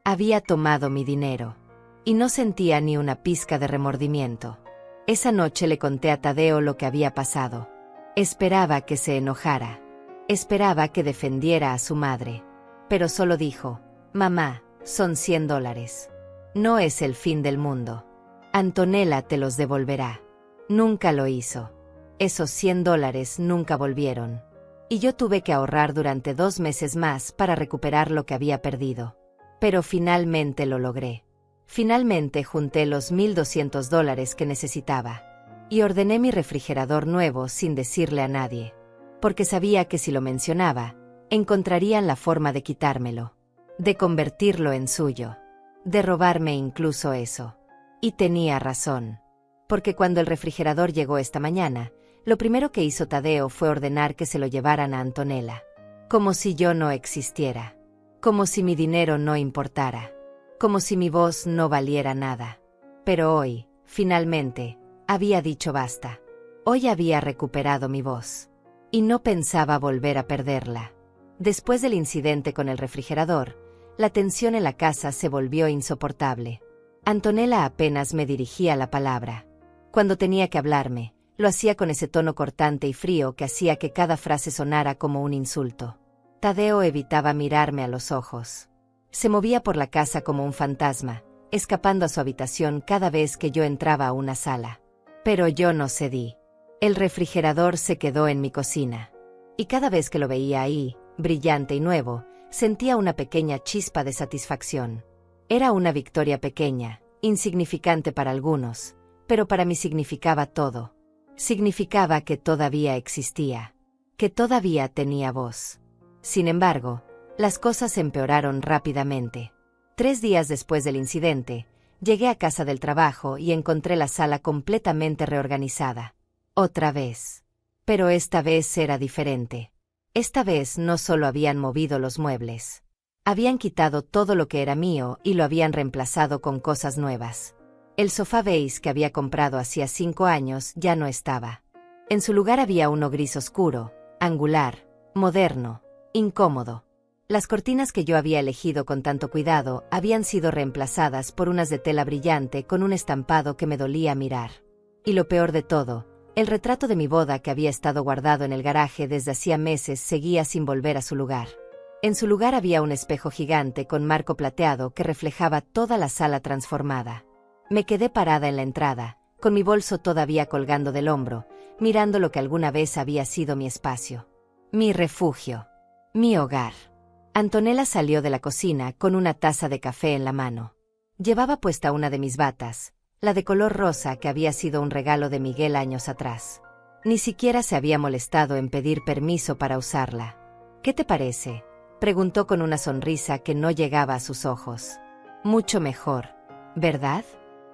Había tomado mi dinero. Y no sentía ni una pizca de remordimiento. Esa noche le conté a Tadeo lo que había pasado. Esperaba que se enojara. Esperaba que defendiera a su madre. Pero solo dijo: mamá, son $100. No es el fin del mundo. Antonella te los devolverá. Nunca lo hizo. Esos $100 nunca volvieron. Y yo tuve que ahorrar durante 2 meses más para recuperar lo que había perdido. Pero finalmente lo logré. Finalmente junté los $1,200 que necesitaba. Y ordené mi refrigerador nuevo sin decirle a nadie. Porque sabía que si lo mencionaba, encontrarían la forma de quitármelo. De convertirlo en suyo. De robarme incluso eso. Y tenía razón. Porque cuando el refrigerador llegó esta mañana, lo primero que hizo Tadeo fue ordenar que se lo llevaran a Antonella. Como si yo no existiera. Como si mi dinero no importara. Como si mi voz no valiera nada. Pero hoy, finalmente, había dicho basta. Hoy había recuperado mi voz. Y no pensaba volver a perderla. Después del incidente con el refrigerador, la tensión en la casa se volvió insoportable. Antonella apenas me dirigía la palabra. Cuando tenía que hablarme, lo hacía con ese tono cortante y frío que hacía que cada frase sonara como un insulto. Tadeo evitaba mirarme a los ojos. Se movía por la casa como un fantasma, escapando a su habitación cada vez que yo entraba a una sala. Pero yo no cedí. El refrigerador se quedó en mi cocina. Y cada vez que lo veía ahí, brillante y nuevo, sentía una pequeña chispa de satisfacción. Era una victoria pequeña, insignificante para algunos, pero para mí significaba todo. Significaba que todavía existía, que todavía tenía voz. Sin embargo, las cosas empeoraron rápidamente. 3 días después del incidente, llegué a casa del trabajo y encontré la sala completamente reorganizada. Otra vez. Pero esta vez era diferente. Esta vez no solo habían movido los muebles. Habían quitado todo lo que era mío y lo habían reemplazado con cosas nuevas. El sofá beige que había comprado hacía 5 años ya no estaba. En su lugar había uno gris oscuro, angular, moderno, incómodo. Las cortinas que yo había elegido con tanto cuidado habían sido reemplazadas por unas de tela brillante con un estampado que me dolía mirar. Y lo peor de todo, el retrato de mi boda que había estado guardado en el garaje desde hacía meses seguía sin volver a su lugar. En su lugar había un espejo gigante con marco plateado que reflejaba toda la sala transformada. Me quedé parada en la entrada, con mi bolso todavía colgando del hombro, mirando lo que alguna vez había sido mi espacio. Mi refugio. Mi hogar. Antonella salió de la cocina con una taza de café en la mano. Llevaba puesta una de mis batas, la de color rosa que había sido un regalo de Miguel años atrás. Ni siquiera se había molestado en pedir permiso para usarla. ¿Qué te parece?, preguntó con una sonrisa que no llegaba a sus ojos. Mucho mejor, ¿verdad?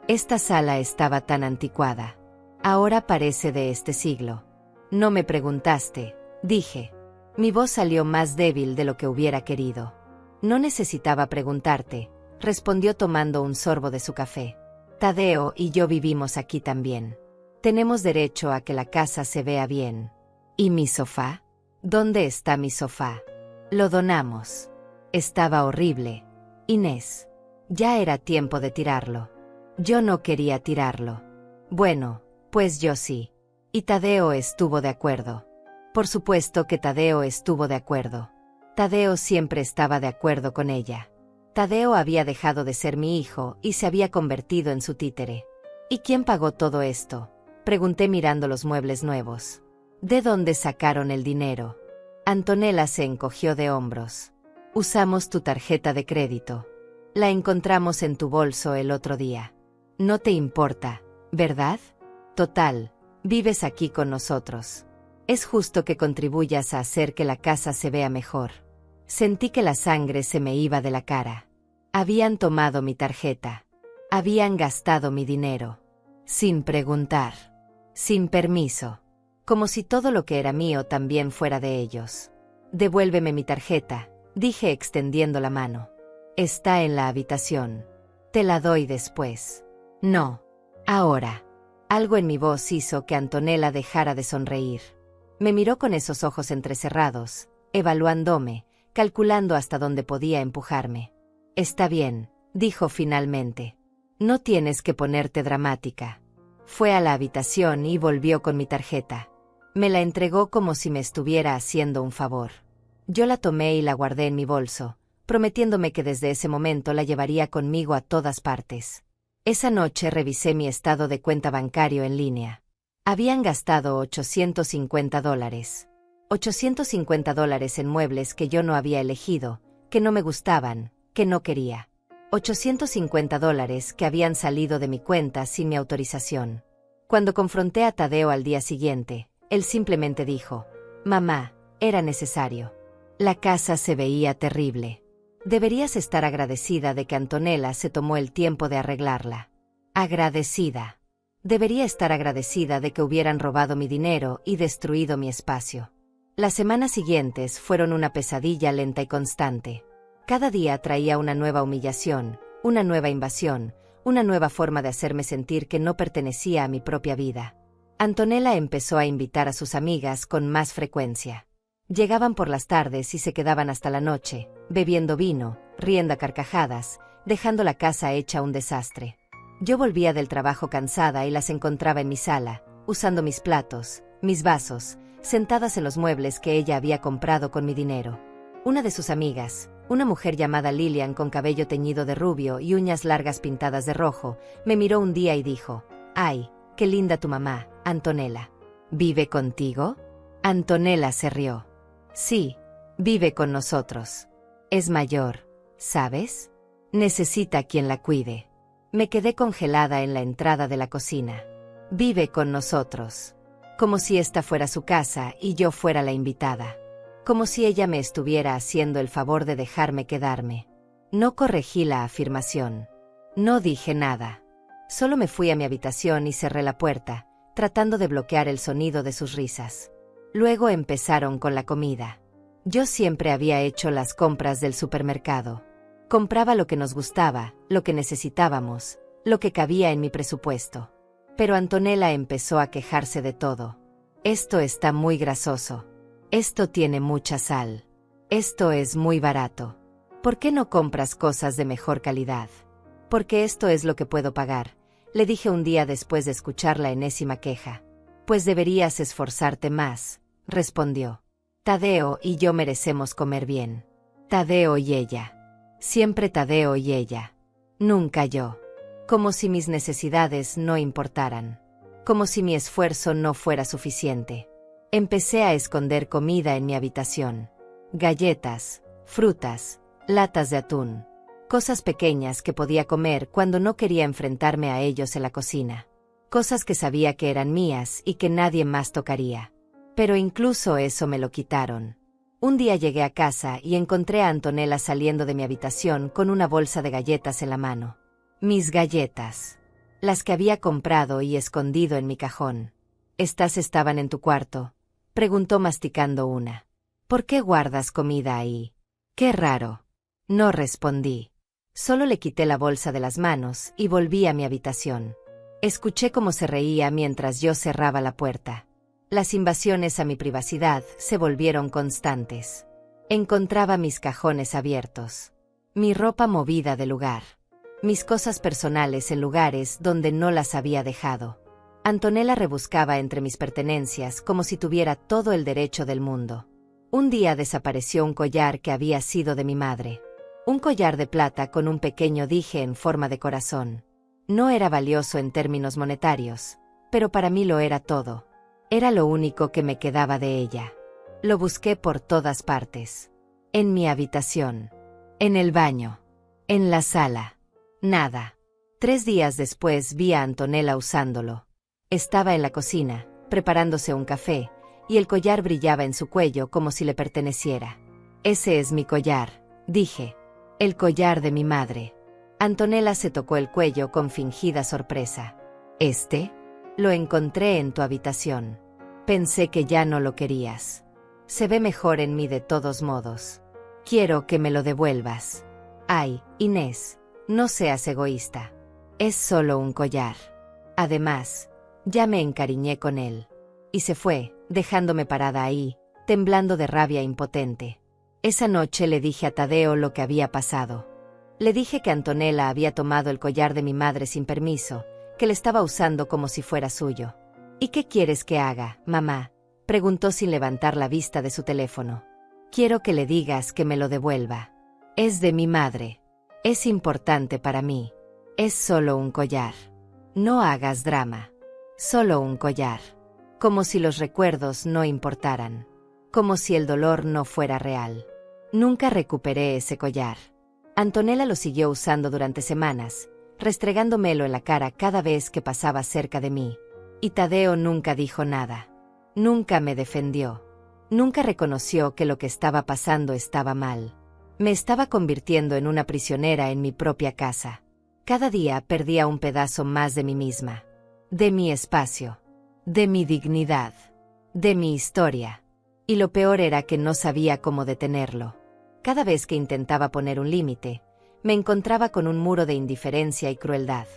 Esta sala estaba tan anticuada. Ahora parece de este siglo. No me preguntaste, dije. Mi voz salió más débil de lo que hubiera querido. No necesitaba preguntarte, respondió tomando un sorbo de su café. Tadeo y yo vivimos aquí también. Tenemos derecho a que la casa se vea bien. ¿Y mi sofá? ¿Dónde está mi sofá? Lo donamos. Estaba horrible. Inés. Ya era tiempo de tirarlo. Yo no quería tirarlo. Bueno, pues yo sí. Y Tadeo estuvo de acuerdo. Por supuesto que Tadeo estuvo de acuerdo. Tadeo siempre estaba de acuerdo con ella. Tadeo había dejado de ser mi hijo y se había convertido en su títere. ¿Y quién pagó todo esto?, pregunté mirando los muebles nuevos. ¿De dónde sacaron el dinero? Antonella se encogió de hombros. Usamos tu tarjeta de crédito. La encontramos en tu bolso el otro día. No te importa, ¿verdad? Total, vives aquí con nosotros. Es justo que contribuyas a hacer que la casa se vea mejor. Sentí que la sangre se me iba de la cara. Habían tomado mi tarjeta. Habían gastado mi dinero. Sin preguntar. Sin permiso. Como si todo lo que era mío también fuera de ellos. Devuélveme mi tarjeta, dije extendiendo la mano. Está en la habitación. Te la doy después. No. Ahora. Algo en mi voz hizo que Antonella dejara de sonreír. Me miró con esos ojos entrecerrados, evaluándome, calculando hasta dónde podía empujarme. Está bien, dijo finalmente. No tienes que ponerte dramática. Fue a la habitación y volvió con mi tarjeta. Me la entregó como si me estuviera haciendo un favor. Yo la tomé y la guardé en mi bolso, prometiéndome que desde ese momento la llevaría conmigo a todas partes. Esa noche revisé mi estado de cuenta bancario en línea. Habían gastado $850. $850 en muebles que yo no había elegido, que no me gustaban, que no quería. $850 que habían salido de mi cuenta sin mi autorización. Cuando confronté a Tadeo al día siguiente, él simplemente dijo: «Mamá, era necesario. La casa se veía terrible. Deberías estar agradecida de que Antonella se tomó el tiempo de arreglarla». Agradecida. Debería estar agradecida de que hubieran robado mi dinero y destruido mi espacio. Las semanas siguientes fueron una pesadilla lenta y constante. Cada día traía una nueva humillación, una nueva invasión, una nueva forma de hacerme sentir que no pertenecía a mi propia vida. Antonella empezó a invitar a sus amigas con más frecuencia. Llegaban por las tardes y se quedaban hasta la noche, bebiendo vino, riendo a carcajadas, dejando la casa hecha un desastre. Yo volvía del trabajo cansada y las encontraba en mi sala, usando mis platos, mis vasos, sentadas en los muebles que ella había comprado con mi dinero. Una de sus amigas, una mujer llamada Lilian con cabello teñido de rubio y uñas largas pintadas de rojo, me miró un día y dijo: «Ay, qué linda tu mamá, Antonella. ¿Vive contigo?» Antonella se rió. «Sí, vive con nosotros. Es mayor, ¿sabes? Necesita quien la cuide». Me quedé congelada en la entrada de la cocina. «Vive con nosotros». Como si esta fuera su casa y yo fuera la invitada. Como si ella me estuviera haciendo el favor de dejarme quedarme. No corregí la afirmación. No dije nada. Solo me fui a mi habitación y cerré la puerta, tratando de bloquear el sonido de sus risas. Luego empezaron con la comida. Yo siempre había hecho las compras del supermercado. Compraba lo que nos gustaba, lo que necesitábamos, lo que cabía en mi presupuesto. Pero Antonella empezó a quejarse de todo. «Esto está muy grasoso. Esto tiene mucha sal. Esto es muy barato. ¿Por qué no compras cosas de mejor calidad?» «Porque esto es lo que puedo pagar», le dije un día después de escuchar la enésima queja. «Pues deberías esforzarte más», respondió. «Tadeo y yo merecemos comer bien. Tadeo y ella. Siempre Tadeo y ella. Nunca yo. Como si mis necesidades no importaran. Como si mi esfuerzo no fuera suficiente. Empecé a esconder comida en mi habitación. Galletas, frutas, latas de atún. Cosas pequeñas que podía comer cuando no quería enfrentarme a ellos en la cocina. Cosas que sabía que eran mías y que nadie más tocaría. Pero incluso eso me lo quitaron. Un día llegué a casa y encontré a Antonella saliendo de mi habitación con una bolsa de galletas en la mano. Mis galletas. Las que había comprado y escondido en mi cajón. «¿Estas estaban en tu cuarto?», preguntó masticando una. «¿Por qué guardas comida ahí? Qué raro». No respondí. Solo le quité la bolsa de las manos y volví a mi habitación. Escuché cómo se reía mientras yo cerraba la puerta. Las invasiones a mi privacidad se volvieron constantes. Encontraba mis cajones abiertos. Mi ropa movida de lugar. Mis cosas personales en lugares donde no las había dejado. Antonella rebuscaba entre mis pertenencias como si tuviera todo el derecho del mundo. Un día desapareció un collar que había sido de mi madre. Un collar de plata con un pequeño dije en forma de corazón. No era valioso en términos monetarios, pero para mí lo era todo. Era lo único que me quedaba de ella. Lo busqué por todas partes. En mi habitación. En el baño. En la sala. Nada. 3 días después vi a Antonella usándolo. Estaba en la cocina, preparándose un café, y el collar brillaba en su cuello como si le perteneciera. Ese es mi collar, dije. El collar de mi madre. Antonella se tocó el cuello con fingida sorpresa. ¿Este? Lo encontré en tu habitación. Pensé que ya no lo querías. Se ve mejor en mí de todos modos. Quiero que me lo devuelvas. Ay, Inés, no seas egoísta. Es solo un collar. Además, ya me encariñé con él. Y se fue, dejándome parada ahí, temblando de rabia impotente. Esa noche le dije a Tadeo lo que había pasado. Le dije que Antonella había tomado el collar de mi madre sin permiso, que le estaba usando como si fuera suyo. ¿Y qué quieres que haga, mamá?, preguntó sin levantar la vista de su teléfono. Quiero que le digas que me lo devuelva. Es de mi madre. Es importante para mí. Es solo un collar. No hagas drama. Solo un collar. Como si los recuerdos no importaran. Como si el dolor no fuera real. Nunca recuperé ese collar. Antonella lo siguió usando durante semanas, restregándomelo en la cara cada vez que pasaba cerca de mí. Y Tadeo nunca dijo nada. Nunca me defendió. Nunca reconoció que lo que estaba pasando estaba mal. Me estaba convirtiendo en una prisionera en mi propia casa. Cada día perdía un pedazo más de mí misma. De mi espacio. De mi dignidad. De mi historia. Y lo peor era que no sabía cómo detenerlo. Cada vez que intentaba poner un límite, me encontraba con un muro de indiferencia y crueldad.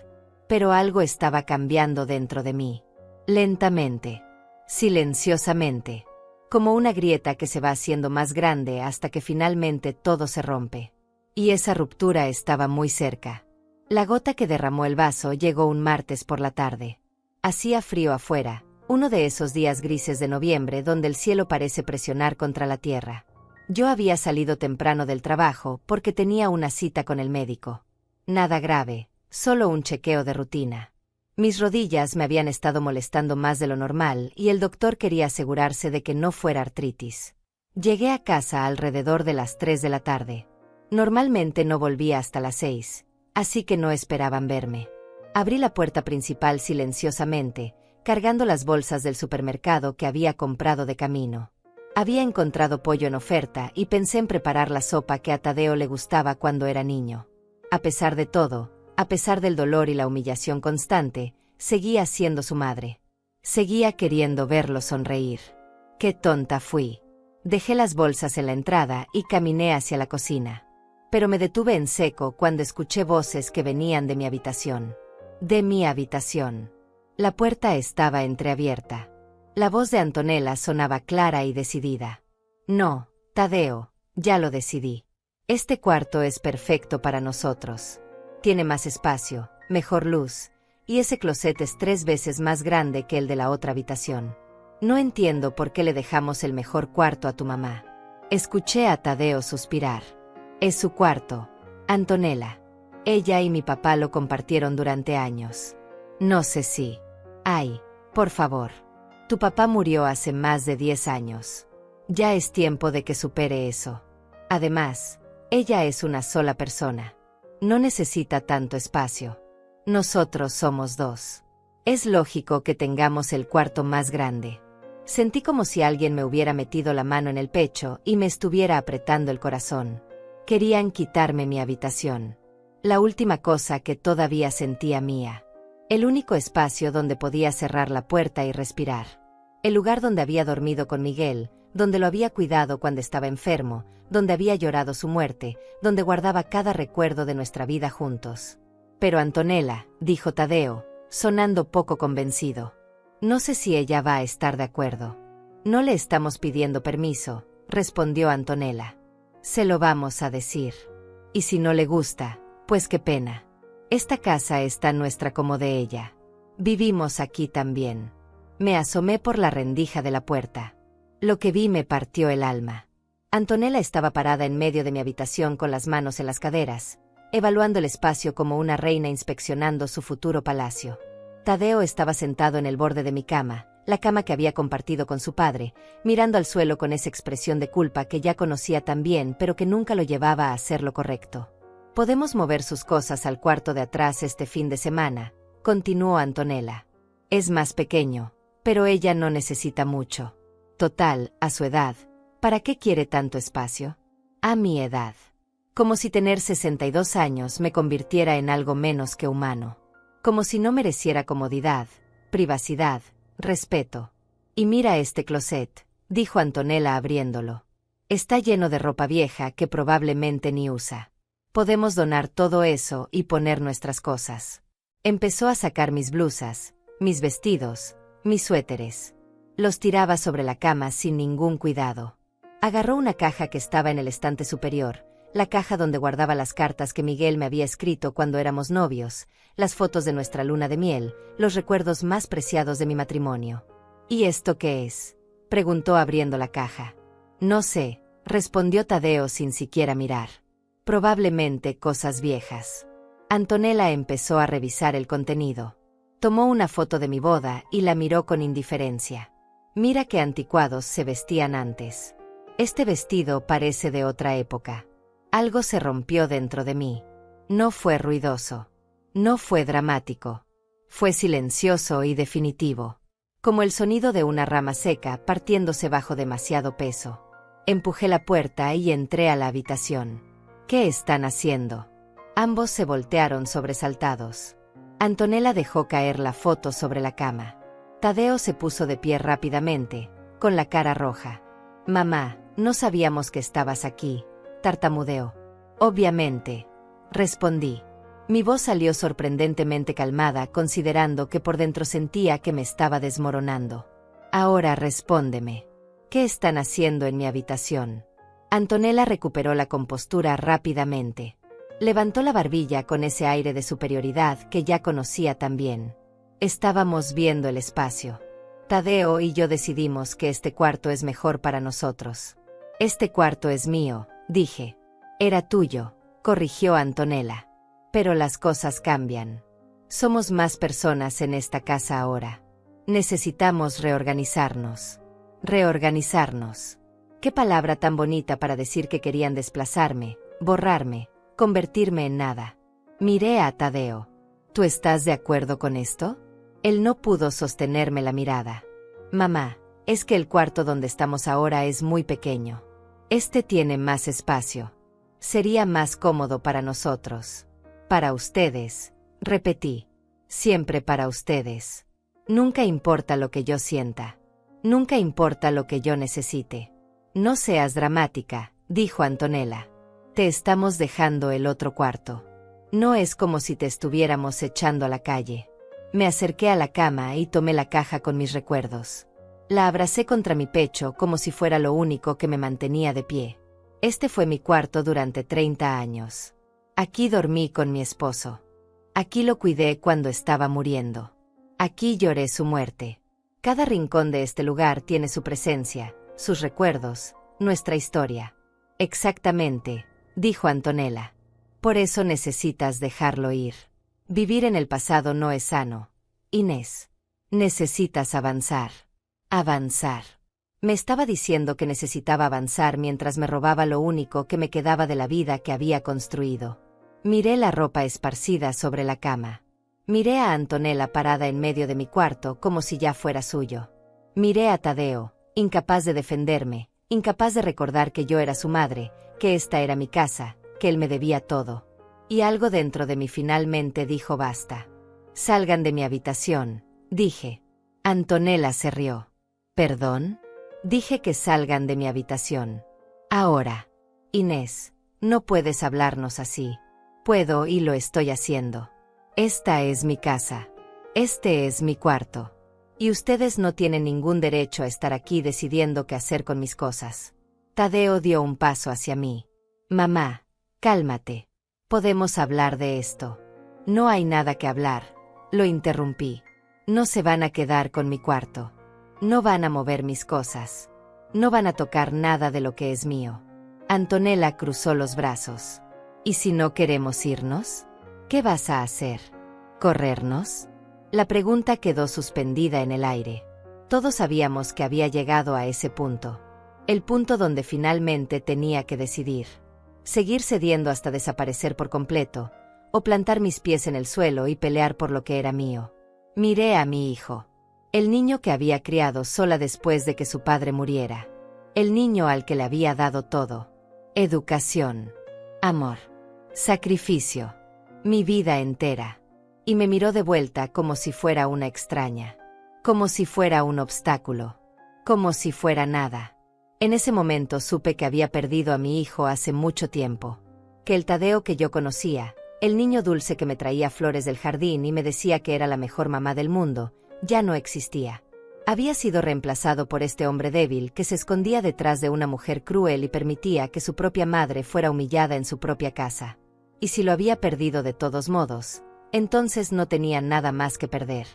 Pero algo estaba cambiando dentro de mí. Lentamente. Silenciosamente. Como una grieta que se va haciendo más grande hasta que finalmente todo se rompe. Y esa ruptura estaba muy cerca. La gota que derramó el vaso llegó un martes por la tarde. Hacía frío afuera, uno de esos días grises de noviembre donde el cielo parece presionar contra la tierra. Yo había salido temprano del trabajo porque tenía una cita con el médico. Nada grave, solo un chequeo de rutina. Mis rodillas me habían estado molestando más de lo normal y el doctor quería asegurarse de que no fuera artritis. Llegué a casa alrededor de las 3 de la tarde. Normalmente no volvía hasta las 6, así que no esperaban verme. Abrí la puerta principal silenciosamente, cargando las bolsas del supermercado que había comprado de camino. Había encontrado pollo en oferta y pensé en preparar la sopa que a Tadeo le gustaba cuando era niño. A pesar de todo, a pesar del dolor y la humillación constante, seguía siendo su madre. Seguía queriendo verlo sonreír. ¡Qué tonta fui! Dejé las bolsas en la entrada y caminé hacia la cocina. Pero me detuve en seco cuando escuché voces que venían de mi habitación. De mi habitación. La puerta estaba entreabierta. La voz de Antonella sonaba clara y decidida. No, Tadeo, ya lo decidí. Este cuarto es perfecto para nosotros. Tiene más espacio, mejor luz, y ese closet es 3 veces más grande que el de la otra habitación. No entiendo por qué le dejamos el mejor cuarto a tu mamá. Escuché a Tadeo suspirar. Es su cuarto, Antonella. Ella y mi papá lo compartieron durante años. No sé si... Ay, por favor. Tu papá murió hace más de 10 años. Ya es tiempo de que supere eso. Además, ella es una sola persona. No necesita tanto espacio. Nosotros somos 2. Es lógico que tengamos el cuarto más grande. Sentí como si alguien me hubiera metido la mano en el pecho y me estuviera apretando el corazón. Querían quitarme mi habitación. La última cosa que todavía sentía mía. El único espacio donde podía cerrar la puerta y respirar. El lugar donde había dormido con Miguel, donde lo había cuidado cuando estaba enfermo, donde había llorado su muerte, donde guardaba cada recuerdo de nuestra vida juntos. Pero Antonella, dijo Tadeo, sonando poco convencido. No sé si ella va a estar de acuerdo. No le estamos pidiendo permiso, respondió Antonella. Se lo vamos a decir. Y si no le gusta, pues qué pena. Esta casa es tan nuestra como de ella. Vivimos aquí también. Me asomé por la rendija de la puerta. Lo que vi me partió el alma. Antonella estaba parada en medio de mi habitación con las manos en las caderas, evaluando el espacio como una reina inspeccionando su futuro palacio. Tadeo estaba sentado en el borde de mi cama, la cama que había compartido con su padre, mirando al suelo con esa expresión de culpa que ya conocía tan bien pero que nunca lo llevaba a hacer lo correcto. Podemos mover sus cosas al cuarto de atrás este fin de semana, continuó Antonella. Es más pequeño, pero ella no necesita mucho. Total, a su edad, ¿para qué quiere tanto espacio? A mi edad. Como si tener 62 años me convirtiera en algo menos que humano. Como si no mereciera comodidad, privacidad, respeto. Y mira este closet, dijo Antonella abriéndolo. Está lleno de ropa vieja que probablemente ni usa. Podemos donar todo eso y poner nuestras cosas. Empezó a sacar mis blusas, mis vestidos, mis suéteres. Los tiraba sobre la cama sin ningún cuidado. Agarró una caja que estaba en el estante superior, la caja donde guardaba las cartas que Miguel me había escrito cuando éramos novios, las fotos de nuestra luna de miel, los recuerdos más preciados de mi matrimonio. ¿Y esto qué es?, preguntó abriendo la caja. No sé, respondió Tadeo sin siquiera mirar. Probablemente cosas viejas. Antonella empezó a revisar el contenido. Tomó una foto de mi boda y la miró con indiferencia. Mira qué anticuados se vestían antes. Este vestido parece de otra época. Algo se rompió dentro de mí. No fue ruidoso. No fue dramático. Fue silencioso y definitivo. Como el sonido de una rama seca partiéndose bajo demasiado peso. Empujé la puerta y entré a la habitación. ¿Qué están haciendo? Ambos se voltearon sobresaltados. Antonella dejó caer la foto sobre la cama. Tadeo se puso de pie rápidamente, con la cara roja. Mamá, no sabíamos que estabas aquí, tartamudeó. Obviamente, respondí. Mi voz salió sorprendentemente calmada considerando que por dentro sentía que me estaba desmoronando. Ahora respóndeme. ¿Qué están haciendo en mi habitación? Antonella recuperó la compostura rápidamente. Levantó la barbilla con ese aire de superioridad que ya conocía tan bien. Estábamos viendo el espacio. Tadeo y yo decidimos que este cuarto es mejor para nosotros. Este cuarto es mío, dije. Era tuyo, corrigió Antonella. Pero las cosas cambian. Somos más personas en esta casa ahora. Necesitamos reorganizarnos. Reorganizarnos. Qué palabra tan bonita para decir que querían desplazarme, borrarme, convertirme en nada. Miré a Tadeo. ¿Tú estás de acuerdo con esto? Él no pudo sostenerme la mirada. Mamá, es que el cuarto donde estamos ahora es muy pequeño. Este tiene más espacio. Sería más cómodo para nosotros. Para ustedes, repetí. Siempre para ustedes. Nunca importa lo que yo sienta. Nunca importa lo que yo necesite. No seas dramática, dijo Antonella. Te estamos dejando el otro cuarto. No es como si te estuviéramos echando a la calle. Me acerqué a la cama y tomé la caja con mis recuerdos. La abracé contra mi pecho como si fuera lo único que me mantenía de pie. Este fue mi cuarto durante 30 años. Aquí dormí con mi esposo. Aquí lo cuidé cuando estaba muriendo. Aquí lloré su muerte. Cada rincón de este lugar tiene su presencia, sus recuerdos, nuestra historia. Exactamente, dijo Antonella. Por eso necesitas dejarlo ir. Vivir en el pasado no es sano. Inés. Necesitas avanzar. Avanzar. Me estaba diciendo que necesitaba avanzar mientras me robaba lo único que me quedaba de la vida que había construido. Miré la ropa esparcida sobre la cama. Miré a Antonella parada en medio de mi cuarto como si ya fuera suyo. Miré a Tadeo, incapaz de defenderme, incapaz de recordar que yo era su madre, que esta era mi casa, que él me debía todo. Y algo dentro de mí finalmente dijo basta. Salgan de mi habitación, dije. Antonella se rió. ¿Perdón? Dije que salgan de mi habitación. Ahora. Inés, no puedes hablarnos así. Puedo y lo estoy haciendo. Esta es mi casa. Este es mi cuarto. Y ustedes no tienen ningún derecho a estar aquí decidiendo qué hacer con mis cosas. Tadeo dio un paso hacia mí. Mamá, cálmate. Podemos hablar de esto. No hay nada que hablar. Lo interrumpí. No se van a quedar con mi cuarto. No van a mover mis cosas. No van a tocar nada de lo que es mío. Antonella cruzó los brazos. ¿Y si no queremos irnos? ¿Qué vas a hacer? ¿Corrernos? La pregunta quedó suspendida en el aire. Todos sabíamos que había llegado a ese punto. El punto donde finalmente tenía que decidir. Seguir cediendo hasta desaparecer por completo, o plantar mis pies en el suelo y pelear por lo que era mío. Miré a mi hijo. El niño que había criado sola después de que su padre muriera. El niño al que le había dado todo. educación, amor, sacrificio, mi vida entera. Y me miró de vuelta como si fuera una extraña, como si fuera un obstáculo, como si fuera nada. En ese momento supe que había perdido a mi hijo hace mucho tiempo, que el Tadeo que yo conocía, el niño dulce que me traía flores del jardín y me decía que era la mejor mamá del mundo, ya no existía. Había sido reemplazado por este hombre débil que se escondía detrás de una mujer cruel y permitía que su propia madre fuera humillada en su propia casa. Y si lo había perdido de todos modos, entonces no tenía nada más que perder.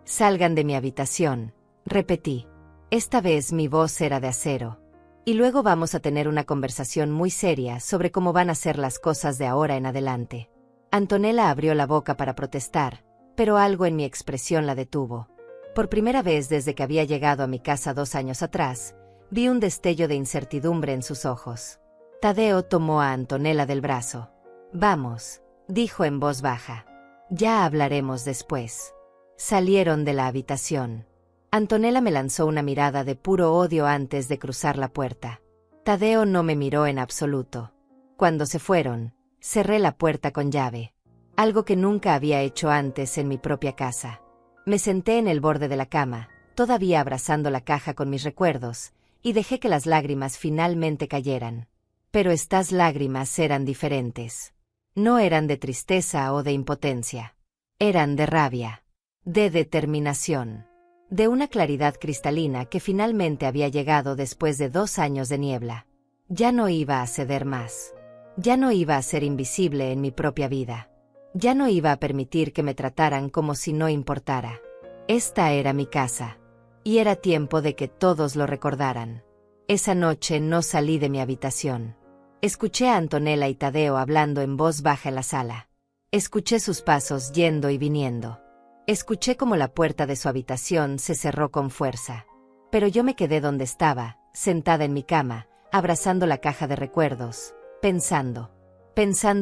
Salgan de mi habitación, repetí. Esta vez mi voz era de acero. Y luego vamos a tener una conversación muy seria sobre cómo van a ser las cosas de ahora en adelante. Antonella abrió la boca para protestar, pero algo en mi expresión la detuvo. Por primera vez desde que había llegado a mi casa 2 años atrás, vi un destello de incertidumbre en sus ojos. Tadeo tomó a Antonella del brazo. Vamos, dijo en voz baja. Ya hablaremos después. Salieron de la habitación. Antonella me lanzó una mirada de puro odio antes de cruzar la puerta. Tadeo no me miró en absoluto. Cuando se fueron, cerré la puerta con llave. Algo que nunca había hecho antes en mi propia casa. Me senté en el borde de la cama, todavía abrazando la caja con mis recuerdos, y dejé que las lágrimas finalmente cayeran. Pero estas lágrimas eran diferentes. No eran de tristeza o de impotencia. Eran de rabia, de determinación, de una claridad cristalina que finalmente había llegado después de 2 años de niebla. Ya no iba a ceder más. Ya no iba a ser invisible en mi propia vida. Ya no iba a permitir que me trataran como si no importara. Esta era mi casa. Y era tiempo de que todos lo recordaran. Esa noche no salí de mi habitación. Escuché a Antonella y Tadeo hablando en voz baja en la sala. Escuché sus pasos yendo y viniendo. Escuché cómo la puerta de su habitación se cerró con fuerza. Pero yo me quedé donde estaba, sentada en mi cama, abrazando la caja de recuerdos, pensando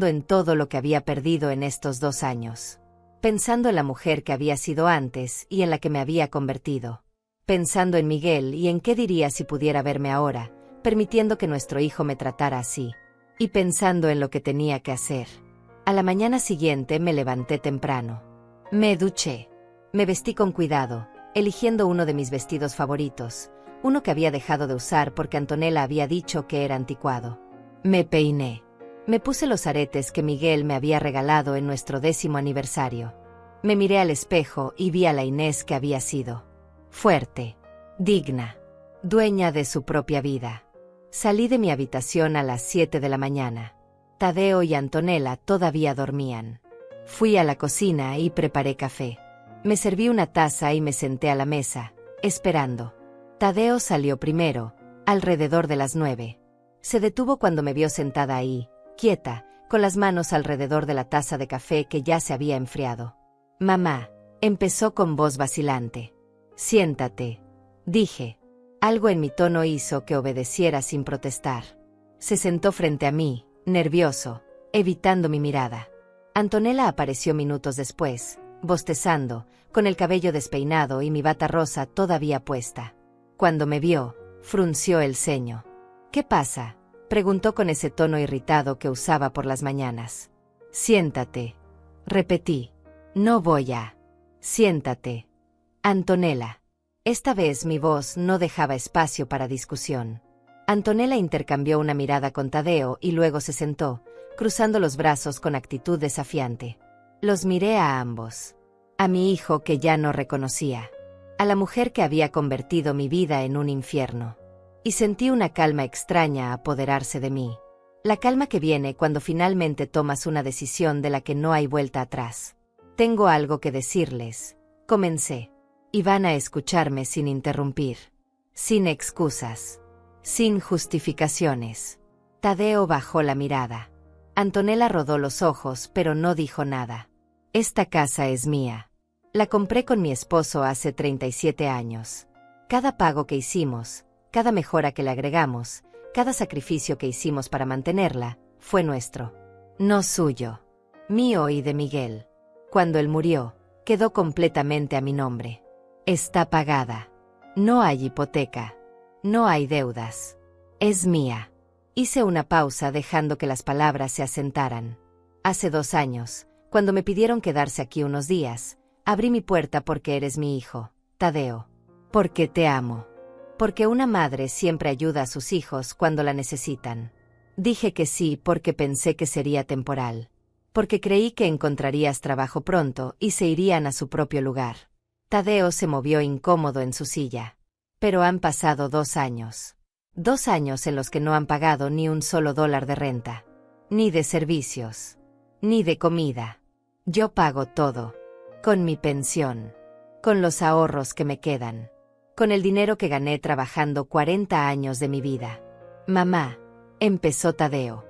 en todo lo que había perdido en estos 2 años. Pensando en la mujer que había sido antes y en la que me había convertido. Pensando en Miguel y en qué diría si pudiera verme ahora, permitiendo que nuestro hijo me tratara así. Y pensando en lo que tenía que hacer. A la mañana siguiente me levanté temprano. Me duché. Me vestí con cuidado, eligiendo uno de mis vestidos favoritos, uno que había dejado de usar porque Antonella había dicho que era anticuado. Me peiné. Me puse los aretes que Miguel me había regalado en nuestro 10º aniversario. Me miré al espejo y vi a la Inés que había sido. Fuerte, digna, dueña de su propia vida. Salí de mi habitación a las 7 de la mañana. Tadeo y Antonella todavía dormían. Fui a la cocina y preparé café. Me serví una taza y me senté a la mesa, esperando. Tadeo salió primero, alrededor de las 9. Se detuvo cuando me vio sentada ahí, quieta, con las manos alrededor de la taza de café que ya se había enfriado. Mamá, empezó con voz vacilante. Siéntate, dije. Algo en mi tono hizo que obedeciera sin protestar. Se sentó frente a mí, nervioso, evitando mi mirada. Antonella apareció minutos después, bostezando, con el cabello despeinado y mi bata rosa todavía puesta. Cuando me vio, frunció el ceño. ¿Qué pasa?, preguntó con ese tono irritado que usaba por las mañanas. Siéntate, repetí. No voy a. Siéntate. Antonella. Esta vez mi voz no dejaba espacio para discusión. Antonella intercambió una mirada con Tadeo y luego se sentó, cruzando los brazos con actitud desafiante. Los miré a ambos. A mi hijo que ya no reconocía. A la mujer que había convertido mi vida en un infierno. Y sentí una calma extraña apoderarse de mí. La calma que viene cuando finalmente tomas una decisión de la que no hay vuelta atrás. Tengo algo que decirles, comencé. Y van a escucharme sin interrumpir. Sin excusas. Sin justificaciones. Tadeo bajó la mirada. Antonella rodó los ojos pero no dijo nada. Esta casa es mía. La compré con mi esposo hace 37 años. Cada pago que hicimos, cada mejora que le agregamos, cada sacrificio que hicimos para mantenerla, fue nuestro. No suyo. Mío y de Miguel. Cuando él murió, quedó completamente a mi nombre. Está pagada. No hay hipoteca. No hay deudas. Es mía. Hice una pausa dejando que las palabras se asentaran. Hace 2 años, cuando me pidieron quedarse aquí unos días, abrí mi puerta porque eres mi hijo, Tadeo. Porque te amo. Porque una madre siempre ayuda a sus hijos cuando la necesitan. Dije que sí porque pensé que sería temporal. Porque creí que encontrarías trabajo pronto y se irían a su propio lugar. Tadeo se movió incómodo en su silla. Pero han pasado 2 años. 2 años en los que no han pagado ni un solo dólar de renta. Ni de servicios. Ni de comida. Yo pago todo. Con mi pensión. Con los ahorros que me quedan. Con el dinero que gané trabajando 40 años de mi vida. Mamá, empezó Tadeo.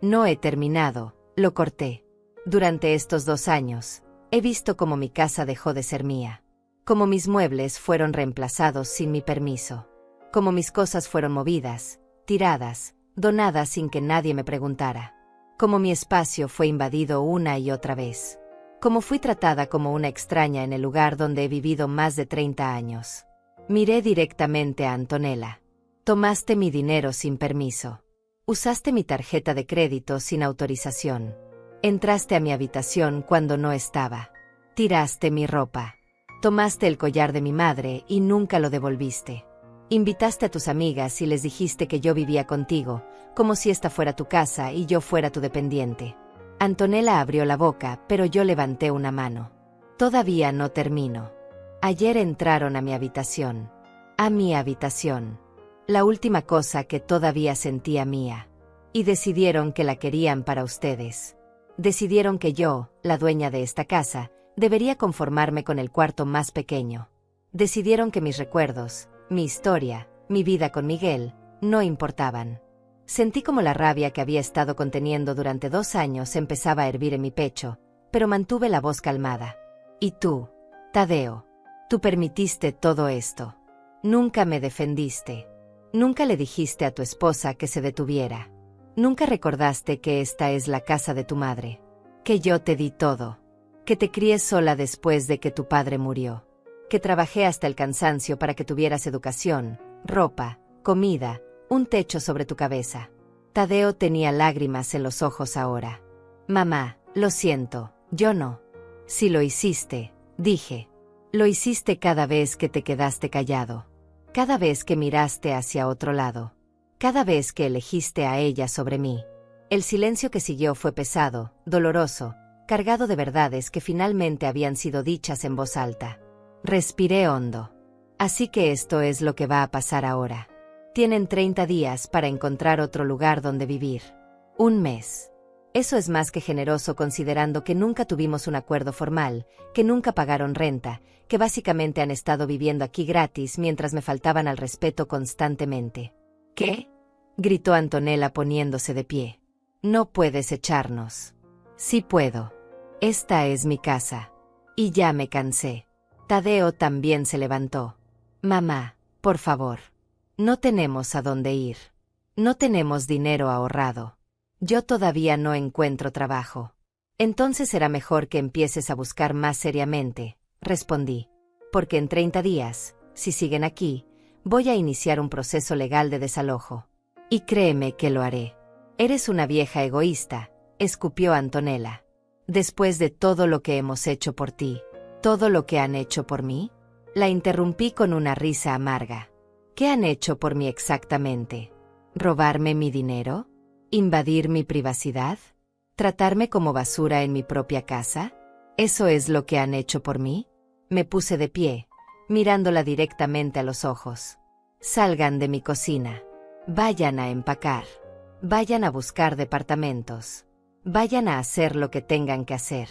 No he terminado, lo corté. Durante estos 2 años, he visto cómo mi casa dejó de ser mía. Cómo mis muebles fueron reemplazados sin mi permiso. Cómo mis cosas fueron movidas, tiradas, donadas sin que nadie me preguntara. Cómo mi espacio fue invadido una y otra vez. Cómo fui tratada como una extraña en el lugar donde he vivido más de 30 años. Miré directamente a Antonella. Tomaste mi dinero sin permiso. Usaste mi tarjeta de crédito sin autorización. Entraste a mi habitación cuando no estaba. Tiraste mi ropa. Tomaste el collar de mi madre y nunca lo devolviste. Invitaste a tus amigas y les dijiste que yo vivía contigo, como si esta fuera tu casa y yo fuera tu dependiente. Antonella abrió la boca, pero yo levanté una mano. Todavía no termino. Ayer entraron a mi habitación. A mi habitación. La última cosa que todavía sentía mía. Y decidieron que la querían para ustedes. Decidieron que yo, la dueña de esta casa, debería conformarme con el cuarto más pequeño. Decidieron que mis recuerdos, mi historia, mi vida con Miguel, no importaban. Sentí como la rabia que había estado conteniendo durante 2 años empezaba a hervir en mi pecho, pero mantuve la voz calmada. Y tú, Tadeo, tú permitiste todo esto. Nunca me defendiste. Nunca le dijiste a tu esposa que se detuviera. Nunca recordaste que esta es la casa de tu madre. Que yo te di todo. Que te crié sola después de que tu padre murió. Que trabajé hasta el cansancio para que tuvieras educación, ropa, comida, un techo sobre tu cabeza. Tadeo tenía lágrimas en los ojos ahora. Mamá, lo siento, yo no. Si lo hiciste, dije. Lo hiciste cada vez que te quedaste callado. Cada vez que miraste hacia otro lado. Cada vez que elegiste a ella sobre mí. El silencio que siguió fue pesado, doloroso, cargado de verdades que finalmente habían sido dichas en voz alta. Respiré hondo. Así que esto es lo que va a pasar ahora. Tienen 30 días para encontrar otro lugar donde vivir. 1 mes. Eso es más que generoso considerando que nunca tuvimos un acuerdo formal, que nunca pagaron renta, que básicamente han estado viviendo aquí gratis mientras me faltaban al respeto constantemente. ¿Qué? Gritó Antonella poniéndose de pie. No puedes echarnos. Sí puedo. Esta es mi casa. Y ya me cansé. Tadeo también se levantó. Mamá, por favor. No tenemos a dónde ir. No tenemos dinero ahorrado. Yo todavía no encuentro trabajo. Entonces será mejor que empieces a buscar más seriamente, respondí. Porque en 30 días, si siguen aquí, voy a iniciar un proceso legal de desalojo. Y créeme que lo haré. Eres una vieja egoísta, escupió Antonella. Después de todo lo que hemos hecho por ti, todo lo que han hecho por mí, la interrumpí con una risa amarga. ¿Qué han hecho por mí exactamente? ¿Robarme mi dinero? ¿Invadir mi privacidad? ¿Tratarme como basura en mi propia casa? ¿Eso es lo que han hecho por mí? Me puse de pie, mirándola directamente a los ojos. Salgan de mi cocina. Vayan a empacar. Vayan a buscar departamentos. Vayan a hacer lo que tengan que hacer.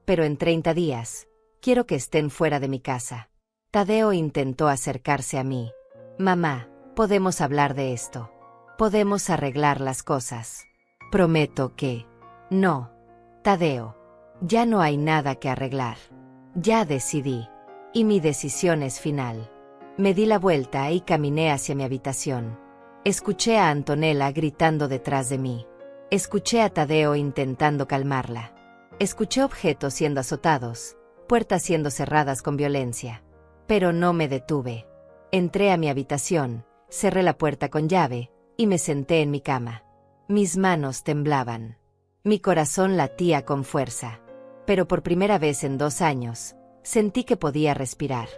Pero en 30 días, quiero que estén fuera de mi casa. Tadeo intentó acercarse a mí. Mamá, podemos hablar de esto. Podemos arreglar las cosas. Prometo que... No. Tadeo. Ya no hay nada que arreglar. Ya decidí. Y mi decisión es final. Me di la vuelta y caminé hacia mi habitación. Escuché a Antonella gritando detrás de mí. Escuché a Tadeo intentando calmarla. Escuché objetos siendo azotados, puertas siendo cerradas con violencia. Pero no me detuve. Entré a mi habitación, cerré la puerta con llave, y me senté en mi cama. Mis manos temblaban. Mi corazón latía con fuerza. Pero por primera vez en 2 años, sentí que podía respirar.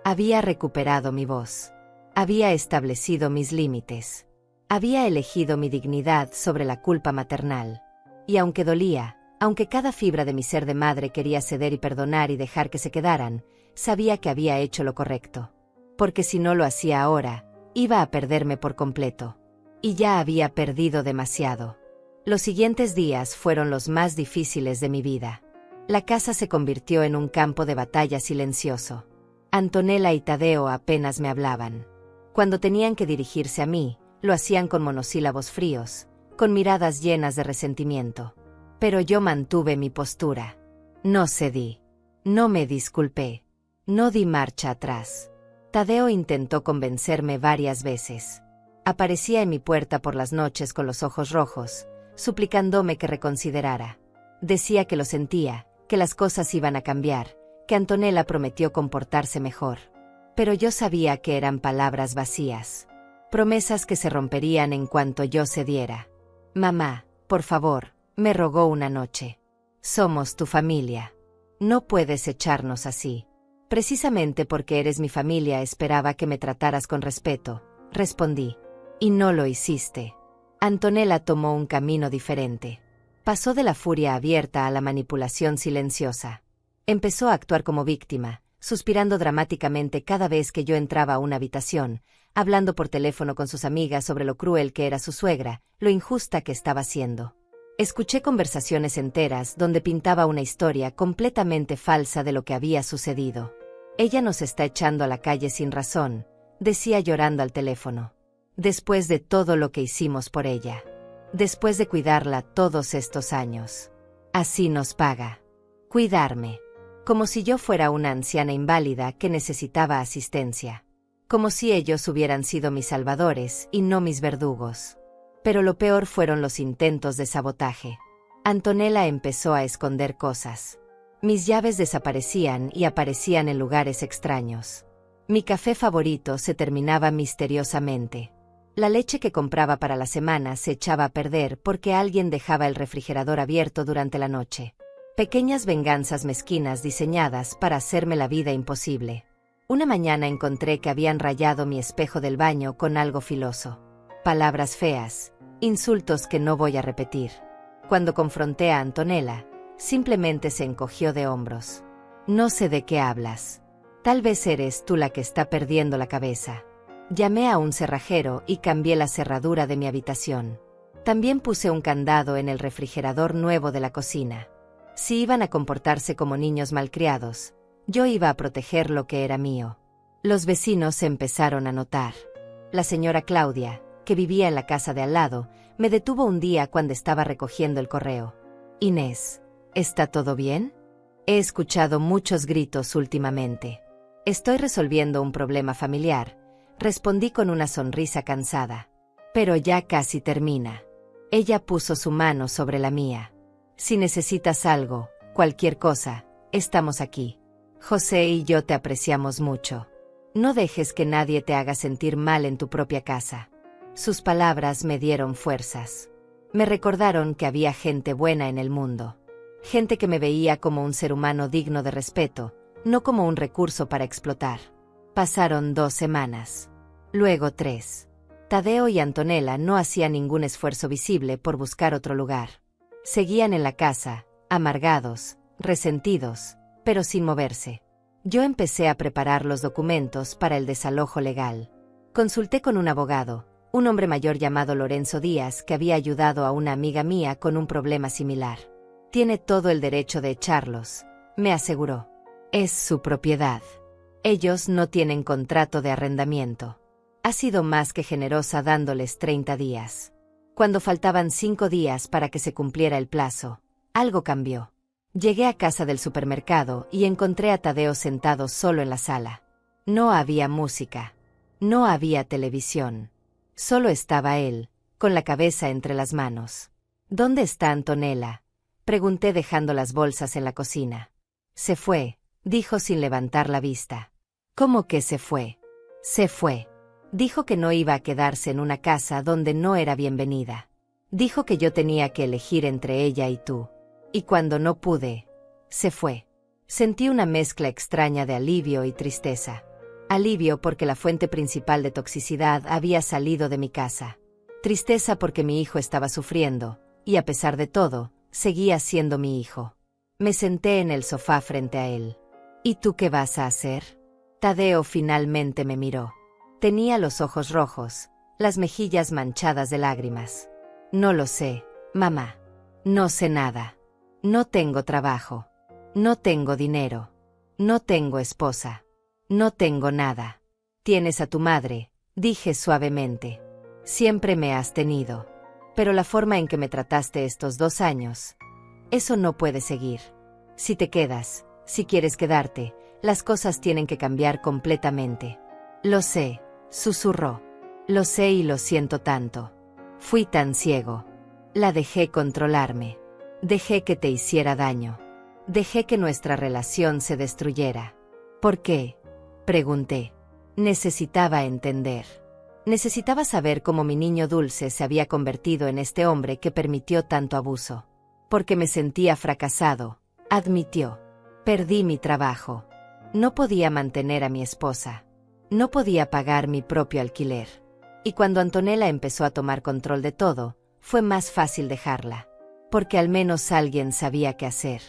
Había recuperado mi voz. Había establecido mis límites. Había elegido mi dignidad sobre la culpa maternal. Y aunque dolía, aunque cada fibra de mi ser de madre quería ceder y perdonar y dejar que se quedaran, sabía que había hecho lo correcto. Porque si no lo hacía ahora, iba a perderme por completo. Y ya había perdido demasiado. Los siguientes días fueron los más difíciles de mi vida. La casa se convirtió en un campo de batalla silencioso. Antonella y Tadeo apenas me hablaban. Cuando tenían que dirigirse a mí, lo hacían con monosílabos fríos, con miradas llenas de resentimiento. Pero yo mantuve mi postura. No cedí. No me disculpé. No di marcha atrás. Tadeo intentó convencerme varias veces. Aparecía en mi puerta por las noches con los ojos rojos, suplicándome que reconsiderara. Decía que lo sentía, que las cosas iban a cambiar, que Antonella prometió comportarse mejor. Pero yo sabía que eran palabras vacías. Promesas que se romperían en cuanto yo cediera. Mamá, por favor, me rogó una noche. Somos tu familia. No puedes echarnos así. Precisamente porque eres mi familia esperaba que me trataras con respeto, respondí. Y no lo hiciste. Antonella tomó un camino diferente. Pasó de la furia abierta a la manipulación silenciosa. Empezó a actuar como víctima, suspirando dramáticamente cada vez que yo entraba a una habitación, hablando por teléfono con sus amigas sobre lo cruel que era su suegra, lo injusta que estaba siendo. Escuché conversaciones enteras donde pintaba una historia completamente falsa de lo que había sucedido. Ella nos está echando a la calle sin razón, decía llorando al teléfono. Después de todo lo que hicimos por ella. Después de cuidarla todos estos años. Así nos paga. Cuidarme. Como si yo fuera una anciana inválida que necesitaba asistencia. Como si ellos hubieran sido mis salvadores y no mis verdugos. Pero lo peor fueron los intentos de sabotaje. Antonella empezó a esconder cosas. Mis llaves desaparecían y aparecían en lugares extraños. Mi café favorito se terminaba misteriosamente. La leche que compraba para la semana se echaba a perder porque alguien dejaba el refrigerador abierto durante la noche. Pequeñas venganzas mezquinas diseñadas para hacerme la vida imposible. Una mañana encontré que habían rayado mi espejo del baño con algo filoso. Palabras feas, insultos que no voy a repetir. Cuando confronté a Antonella, simplemente se encogió de hombros. No sé de qué hablas. Tal vez eres tú la que está perdiendo la cabeza. Llamé a un cerrajero y cambié la cerradura de mi habitación. También puse un candado en el refrigerador nuevo de la cocina. Si iban a comportarse como niños malcriados, yo iba a proteger lo que era mío. Los vecinos se empezaron a notar. La señora Claudia, que vivía en la casa de al lado, me detuvo un día cuando estaba recogiendo el correo. Inés, ¿está todo bien? He escuchado muchos gritos últimamente. Estoy resolviendo un problema familiar, respondí con una sonrisa cansada. Pero ya casi termina. Ella puso su mano sobre la mía. Si necesitas algo, cualquier cosa, estamos aquí. José y yo te apreciamos mucho. No dejes que nadie te haga sentir mal en tu propia casa. Sus palabras me dieron fuerzas. Me recordaron que había gente buena en el mundo. Gente que me veía como un ser humano digno de respeto, no como un recurso para explotar. Pasaron 2 semanas. Luego 3. Tadeo y Antonella no hacían ningún esfuerzo visible por buscar otro lugar. Seguían en la casa, amargados, resentidos, pero sin moverse. Yo empecé a preparar los documentos para el desalojo legal. Consulté con un abogado, un hombre mayor llamado Lorenzo Díaz que había ayudado a una amiga mía con un problema similar. Tiene todo el derecho de echarlos, me aseguró. Es su propiedad. Ellos no tienen contrato de arrendamiento. Ha sido más que generosa dándoles 30 días. Cuando faltaban 5 días para que se cumpliera el plazo, algo cambió. Llegué a casa del supermercado y encontré a Tadeo sentado solo en la sala. No había música. No había televisión. Solo estaba él, con la cabeza entre las manos. ¿Dónde está Antonella?, pregunté dejando las bolsas en la cocina. Se fue, dijo sin levantar la vista. ¿Cómo que se fue? Se fue. Dijo que no iba a quedarse en una casa donde no era bienvenida. Dijo que yo tenía que elegir entre ella y tú. Y cuando no pude, se fue. Sentí una mezcla extraña de alivio y tristeza. Alivio porque la fuente principal de toxicidad había salido de mi casa. Tristeza porque mi hijo estaba sufriendo, y a pesar de todo, seguía siendo mi hijo. Me senté en el sofá frente a él. ¿Y tú qué vas a hacer? Tadeo finalmente me miró. Tenía los ojos rojos, las mejillas manchadas de lágrimas. No lo sé, mamá. No sé nada. No tengo trabajo. No tengo dinero. No tengo esposa. No tengo nada. Tienes a tu madre, dije suavemente. Siempre me has tenido. Pero la forma en que me trataste estos 2 años, eso no puede seguir. Si te quedas, si quieres quedarte, las cosas tienen que cambiar completamente. Lo sé, susurró. Lo sé y lo siento tanto. Fui tan ciego. La dejé controlarme. Dejé que te hiciera daño. Dejé que nuestra relación se destruyera. ¿Por qué? Pregunté. Necesitaba entender. Necesitaba saber cómo mi niño dulce se había convertido en este hombre que permitió tanto abuso. Porque me sentía fracasado, admitió. Perdí mi trabajo. No podía mantener a mi esposa. No podía pagar mi propio alquiler. Y cuando Antonella empezó a tomar control de todo, fue más fácil dejarla. Porque al menos alguien sabía qué hacer.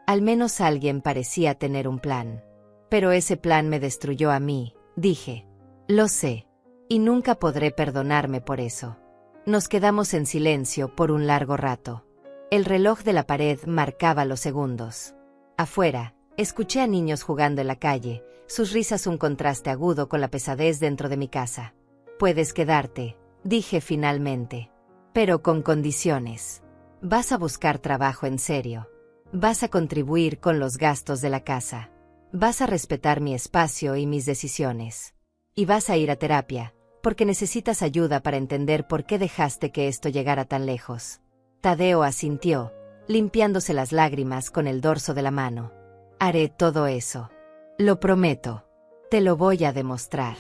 Al menos alguien parecía tener un plan. Pero ese plan me destruyó a mí, dije. Lo sé. Y nunca podré perdonarme por eso. Nos quedamos en silencio por un largo rato. El reloj de la pared marcaba los segundos. Afuera, escuché a niños jugando en la calle, sus risas un contraste agudo con la pesadez dentro de mi casa. Puedes quedarte, dije finalmente. Pero con condiciones. Vas a buscar trabajo en serio. Vas a contribuir con los gastos de la casa. Vas a respetar mi espacio y mis decisiones. Y vas a ir a terapia, porque necesitas ayuda para entender por qué dejaste que esto llegara tan lejos. Tadeo asintió, limpiándose las lágrimas con el dorso de la mano. Haré todo eso. Lo prometo. Te lo voy a demostrar.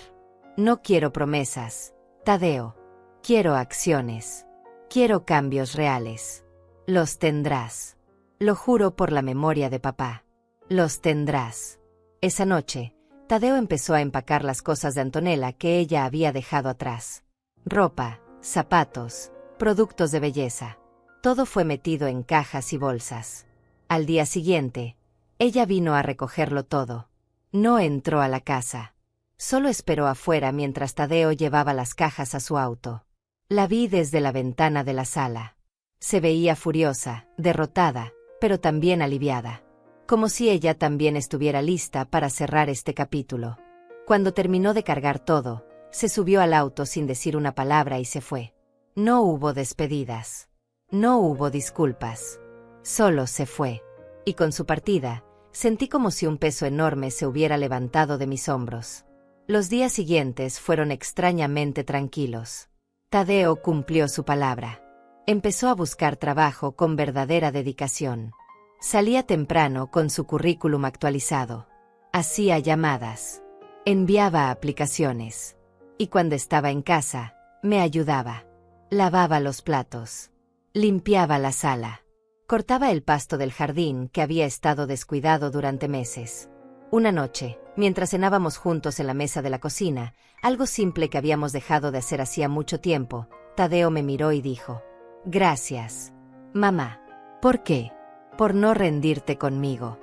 No quiero promesas, Tadeo. Quiero acciones. Quiero cambios reales. Los tendrás. Lo juro por la memoria de papá. Los tendrás. Esa noche, Tadeo empezó a empacar las cosas de Antonella que ella había dejado atrás. Ropa, zapatos, productos de belleza. Todo fue metido en cajas y bolsas. Al día siguiente, ella vino a recogerlo todo. No entró a la casa. Solo esperó afuera mientras Tadeo llevaba las cajas a su auto. La vi desde la ventana de la sala. Se veía furiosa, derrotada, pero también aliviada. Como si ella también estuviera lista para cerrar este capítulo. Cuando terminó de cargar todo, se subió al auto sin decir una palabra y se fue. No hubo despedidas. No hubo disculpas. Solo se fue. Y con su partida, sentí como si un peso enorme se hubiera levantado de mis hombros. Los días siguientes fueron extrañamente tranquilos. Tadeo cumplió su palabra. Empezó a buscar trabajo con verdadera dedicación. Salía temprano con su currículum actualizado. Hacía llamadas. Enviaba aplicaciones. Y cuando estaba en casa, me ayudaba. Lavaba los platos. Limpiaba la sala. Cortaba el pasto del jardín que había estado descuidado durante meses. Una noche, mientras cenábamos juntos en la mesa de la cocina, algo simple que habíamos dejado de hacer hacía mucho tiempo, Tadeo me miró y dijo: Gracias, mamá. ¿Por qué? Por no rendirte conmigo.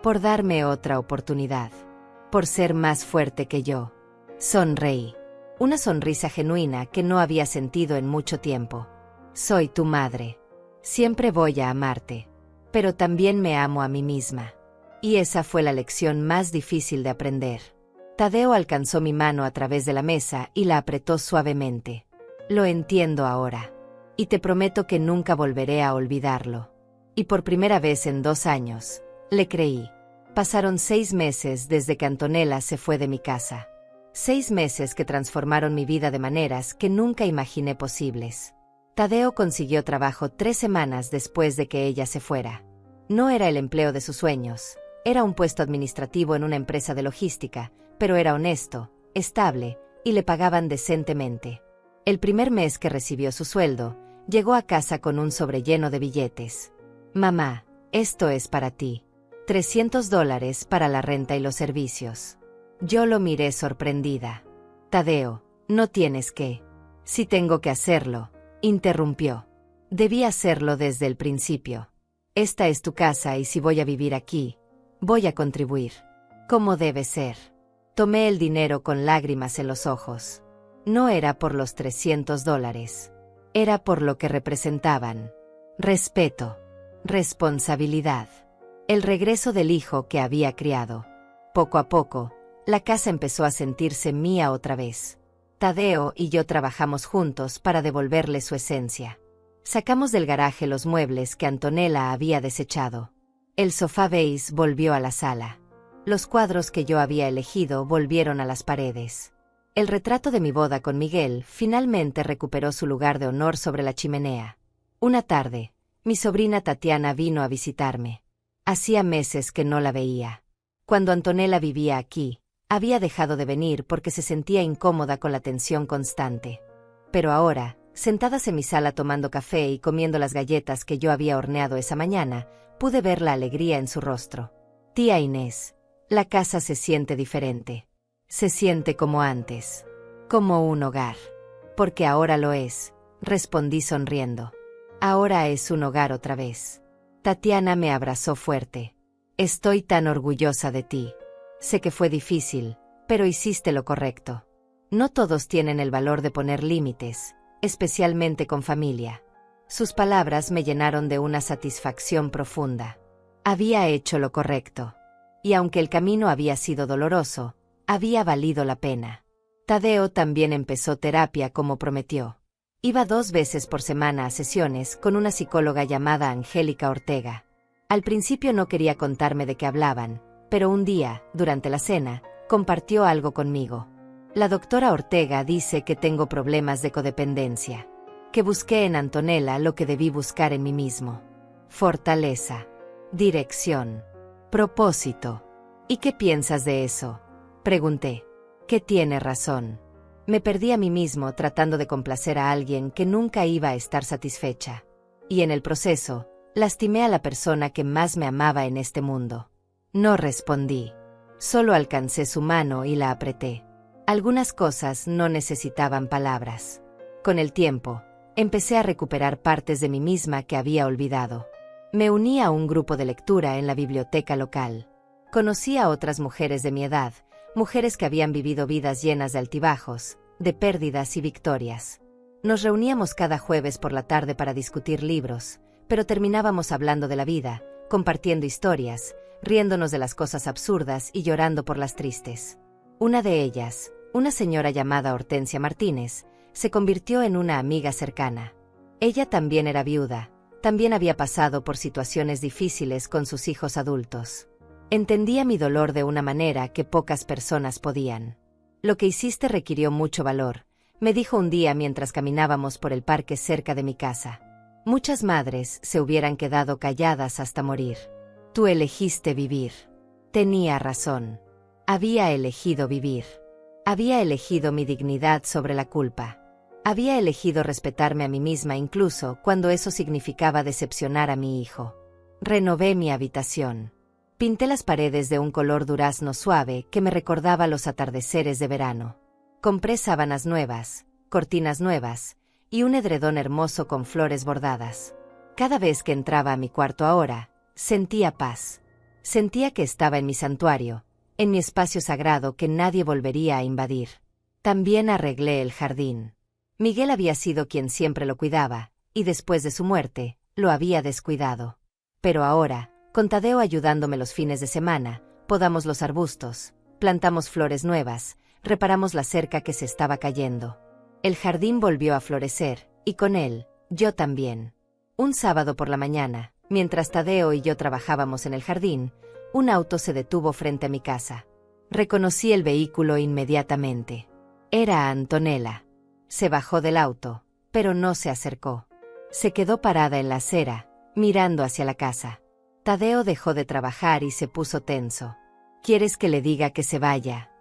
Por darme otra oportunidad. Por ser más fuerte que yo. Sonreí. Una sonrisa genuina que no había sentido en mucho tiempo. Soy tu madre. Siempre voy a amarte. Pero también me amo a mí misma. Y esa fue la lección más difícil de aprender. Tadeo alcanzó mi mano a través de la mesa y la apretó suavemente. Lo entiendo ahora. Y te prometo que nunca volveré a olvidarlo. Y por primera vez en 2 años, le creí. Pasaron 6 meses desde que Antonella se fue de mi casa. 6 meses que transformaron mi vida de maneras que nunca imaginé posibles. Tadeo consiguió trabajo 3 semanas después de que ella se fuera. No era el empleo de sus sueños, era un puesto administrativo en una empresa de logística, pero era honesto, estable, y le pagaban decentemente. El primer mes que recibió su sueldo, Llegó a casa con un sobre lleno de billetes. Mamá, esto es para ti. $300 para la renta y los servicios. Yo lo miré sorprendida. Tadeo, no tienes que. Si tengo que hacerlo, interrumpió. Debí hacerlo desde el principio. Esta es tu casa y si voy a vivir aquí, voy a contribuir. Como debe ser. Tomé el dinero con lágrimas en los ojos. No era por los $300. Era por lo que representaban. Respeto. Responsabilidad. El regreso del hijo que había criado. Poco a poco, la casa empezó a sentirse mía otra vez. Tadeo y yo trabajamos juntos para devolverle su esencia. Sacamos del garaje los muebles que Antonella había desechado. El sofá beige volvió a la sala. Los cuadros que yo había elegido volvieron a las paredes. El retrato de mi boda con Miguel finalmente recuperó su lugar de honor sobre la chimenea. Una tarde, mi sobrina Tatiana vino a visitarme. Hacía meses que no la veía. Cuando Antonella vivía aquí, había dejado de venir porque se sentía incómoda con la tensión constante. Pero ahora, sentadas en mi sala tomando café y comiendo las galletas que yo había horneado esa mañana, pude ver la alegría en su rostro. Tía Inés, la casa se siente diferente. Se siente como antes. Como un hogar. Porque ahora lo es, respondí sonriendo. Ahora es un hogar otra vez. Tatiana me abrazó fuerte. Estoy tan orgullosa de ti. Sé que fue difícil, pero hiciste lo correcto. No todos tienen el valor de poner límites, especialmente con familia. Sus palabras me llenaron de una satisfacción profunda. Había hecho lo correcto. Y aunque el camino había sido doloroso, había valido la pena. Tadeo también empezó terapia como prometió. Iba 2 veces por semana a sesiones con una psicóloga llamada Angélica Ortega. Al principio no quería contarme de qué hablaban, pero un día, durante la cena, compartió algo conmigo. La doctora Ortega dice que tengo problemas de codependencia. Que busqué en Antonella lo que debí buscar en mí mismo. Fortaleza. Dirección. Propósito. ¿Y qué piensas de eso? Pregunté. ¿Qué tiene razón? Me perdí a mí mismo tratando de complacer a alguien que nunca iba a estar satisfecha. Y en el proceso, lastimé a la persona que más me amaba en este mundo. No respondí. Solo alcancé su mano y la apreté. Algunas cosas no necesitaban palabras. Con el tiempo, empecé a recuperar partes de mí misma que había olvidado. Me uní a un grupo de lectura en la biblioteca local. Conocí a otras mujeres de mi edad, mujeres que habían vivido vidas llenas de altibajos, de pérdidas y victorias. Nos reuníamos cada jueves por la tarde para discutir libros, pero terminábamos hablando de la vida, compartiendo historias, riéndonos de las cosas absurdas y llorando por las tristes. Una de ellas, una señora llamada Hortensia Martínez, se convirtió en una amiga cercana. Ella también era viuda, también había pasado por situaciones difíciles con sus hijos adultos. Entendía mi dolor de una manera que pocas personas podían. Lo que hiciste requirió mucho valor, me dijo un día mientras caminábamos por el parque cerca de mi casa. Muchas madres se hubieran quedado calladas hasta morir. Tú elegiste vivir. Tenía razón. Había elegido vivir. Había elegido mi dignidad sobre la culpa. Había elegido respetarme a mí misma incluso cuando eso significaba decepcionar a mi hijo. Renové mi habitación. Pinté las paredes de un color durazno suave que me recordaba los atardeceres de verano. Compré sábanas nuevas, cortinas nuevas, y un edredón hermoso con flores bordadas. Cada vez que entraba a mi cuarto ahora, sentía paz. Sentía que estaba en mi santuario, en mi espacio sagrado que nadie volvería a invadir. También arreglé el jardín. Miguel había sido quien siempre lo cuidaba, y después de su muerte, lo había descuidado. Pero ahora, con Tadeo ayudándome los fines de semana, podamos los arbustos, plantamos flores nuevas, reparamos la cerca que se estaba cayendo. El jardín volvió a florecer, y con él, yo también. Un sábado por la mañana, mientras Tadeo y yo trabajábamos en el jardín, un auto se detuvo frente a mi casa. Reconocí el vehículo inmediatamente. Era Antonella. Se bajó del auto, pero no se acercó. Se quedó parada en la acera, mirando hacia la casa. Tadeo dejó de trabajar y se puso tenso. ¿Quieres que le diga que se vaya?,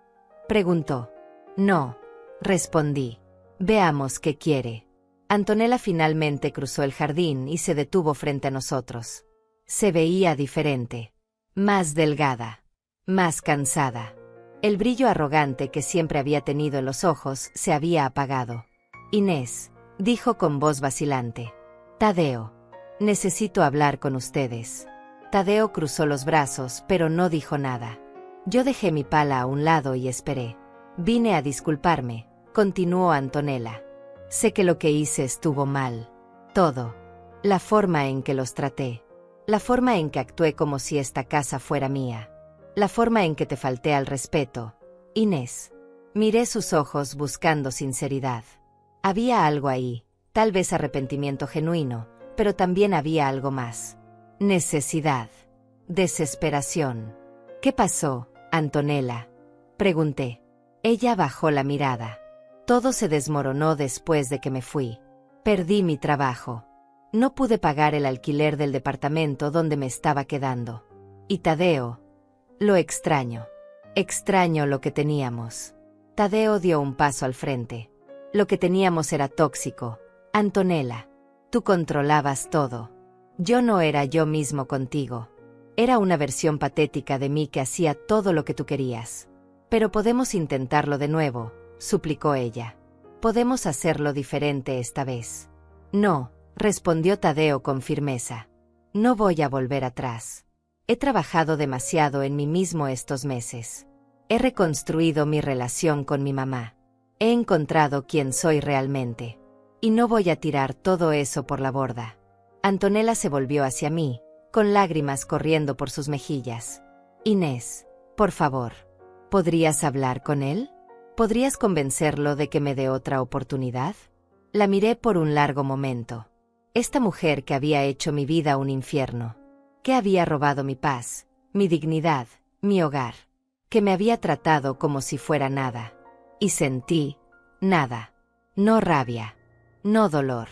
preguntó. No, respondí. Veamos qué quiere. Antonella finalmente cruzó el jardín y se detuvo frente a nosotros. Se veía diferente. Más delgada. Más cansada. El brillo arrogante que siempre había tenido en los ojos se había apagado. Inés, dijo con voz vacilante. Tadeo. Necesito hablar con ustedes. Tadeo cruzó los brazos, pero no dijo nada. Yo dejé mi pala a un lado y esperé. Vine a disculparme, continuó Antonella. Sé que lo que hice estuvo mal. Todo. La forma en que los traté. La forma en que actué como si esta casa fuera mía. La forma en que te falté al respeto. Inés. Miré sus ojos buscando sinceridad. Había algo ahí, tal vez arrepentimiento genuino, pero también había algo más. Necesidad. Desesperación. ¿Qué pasó, Antonella? Pregunté. Ella bajó la mirada. Todo se desmoronó después de que me fui. Perdí mi trabajo. No pude pagar el alquiler del departamento donde me estaba quedando. Y Tadeo. Lo extraño. Extraño lo que teníamos. Tadeo dio un paso al frente. Lo que teníamos era tóxico. Antonella. Tú controlabas todo. Yo no era yo mismo contigo. Era una versión patética de mí que hacía todo lo que tú querías. Pero podemos intentarlo de nuevo, suplicó ella. Podemos hacerlo diferente esta vez. No, respondió Tadeo con firmeza. No voy a volver atrás. He trabajado demasiado en mí mismo estos meses. He reconstruido mi relación con mi mamá. He encontrado quién soy realmente. Y no voy a tirar todo eso por la borda. Antonella se volvió hacia mí, con lágrimas corriendo por sus mejillas. Inés, por favor, ¿podrías hablar con él? ¿Podrías convencerlo de que me dé otra oportunidad? La miré por un largo momento. Esta mujer que había hecho mi vida un infierno. Que había robado mi paz, mi dignidad, mi hogar. Que me había tratado como si fuera nada. Y sentí, nada. No rabia. No dolor.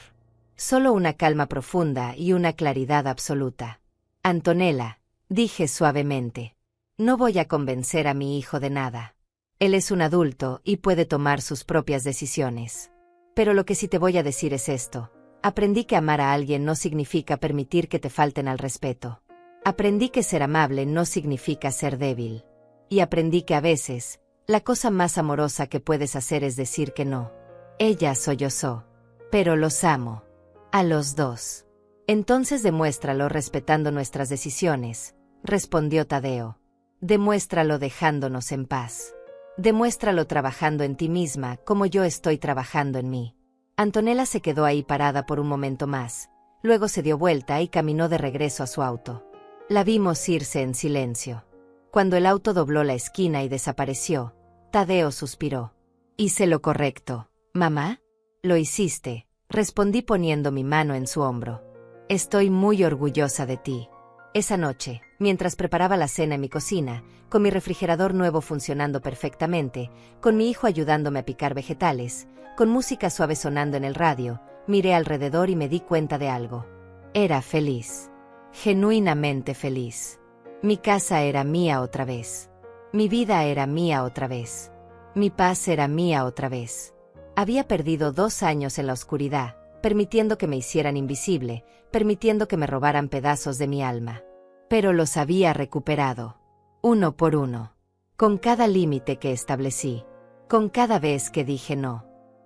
Solo una calma profunda y una claridad absoluta. Antonella, dije suavemente. No voy a convencer a mi hijo de nada. Él es un adulto y puede tomar sus propias decisiones. Pero lo que sí te voy a decir es esto. Aprendí que amar a alguien no significa permitir que te falten al respeto. Aprendí que ser amable no significa ser débil. Y aprendí que a veces, la cosa más amorosa que puedes hacer es decir que no. Ella sollozó. Pero los amo. A los dos. Entonces demuéstralo respetando nuestras decisiones, respondió Tadeo. Demuéstralo dejándonos en paz. Demuéstralo trabajando en ti misma como yo estoy trabajando en mí. Antonella se quedó ahí parada por un momento más, luego se dio vuelta y caminó de regreso a su auto. La vimos irse en silencio. Cuando el auto dobló la esquina y desapareció, Tadeo suspiró. Hice lo correcto, mamá. Lo hiciste, respondí poniendo mi mano en su hombro. Estoy muy orgullosa de ti. Esa noche, mientras preparaba la cena en mi cocina, con mi refrigerador nuevo funcionando perfectamente, con mi hijo ayudándome a picar vegetales, con música suave sonando en el radio, miré alrededor y me di cuenta de algo. Era feliz. Genuinamente feliz. Mi casa era mía otra vez. Mi vida era mía otra vez. Mi paz era mía otra vez. Había perdido 2 años en la oscuridad, permitiendo que me hicieran invisible, permitiendo que me robaran pedazos de mi alma. Pero los había recuperado. Uno por uno. Con cada límite que establecí. Con cada vez que dije no.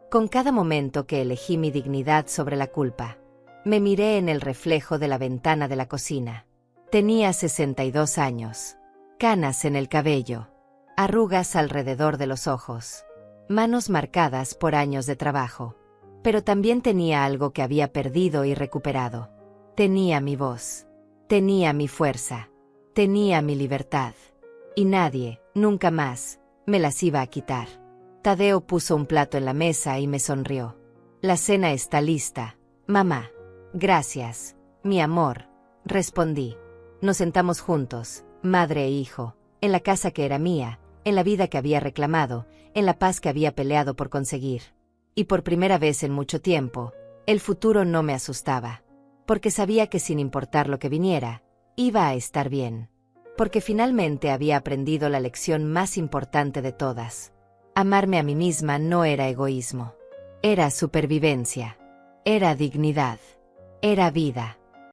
Con cada momento que elegí mi dignidad sobre la culpa. Me miré en el reflejo de la ventana de la cocina. Tenía 62 años. Canas en el cabello. Arrugas alrededor de los ojos. Manos marcadas por años de trabajo. Pero también tenía algo que había perdido y recuperado. Tenía mi voz. Tenía mi fuerza. Tenía mi libertad. Y nadie, nunca más, me las iba a quitar. Tadeo puso un plato en la mesa y me sonrió. La cena está lista, mamá. Gracias, mi amor, respondí. Nos sentamos juntos, madre e hijo, en la casa que era mía, en la vida que había reclamado, en la paz que había peleado por conseguir. Y por primera vez en mucho tiempo, el futuro no me asustaba. Porque sabía que sin importar lo que viniera, iba a estar bien. Porque finalmente había aprendido la lección más importante de todas. Amarme a mí misma no era egoísmo. Era supervivencia. Era dignidad. Era vida.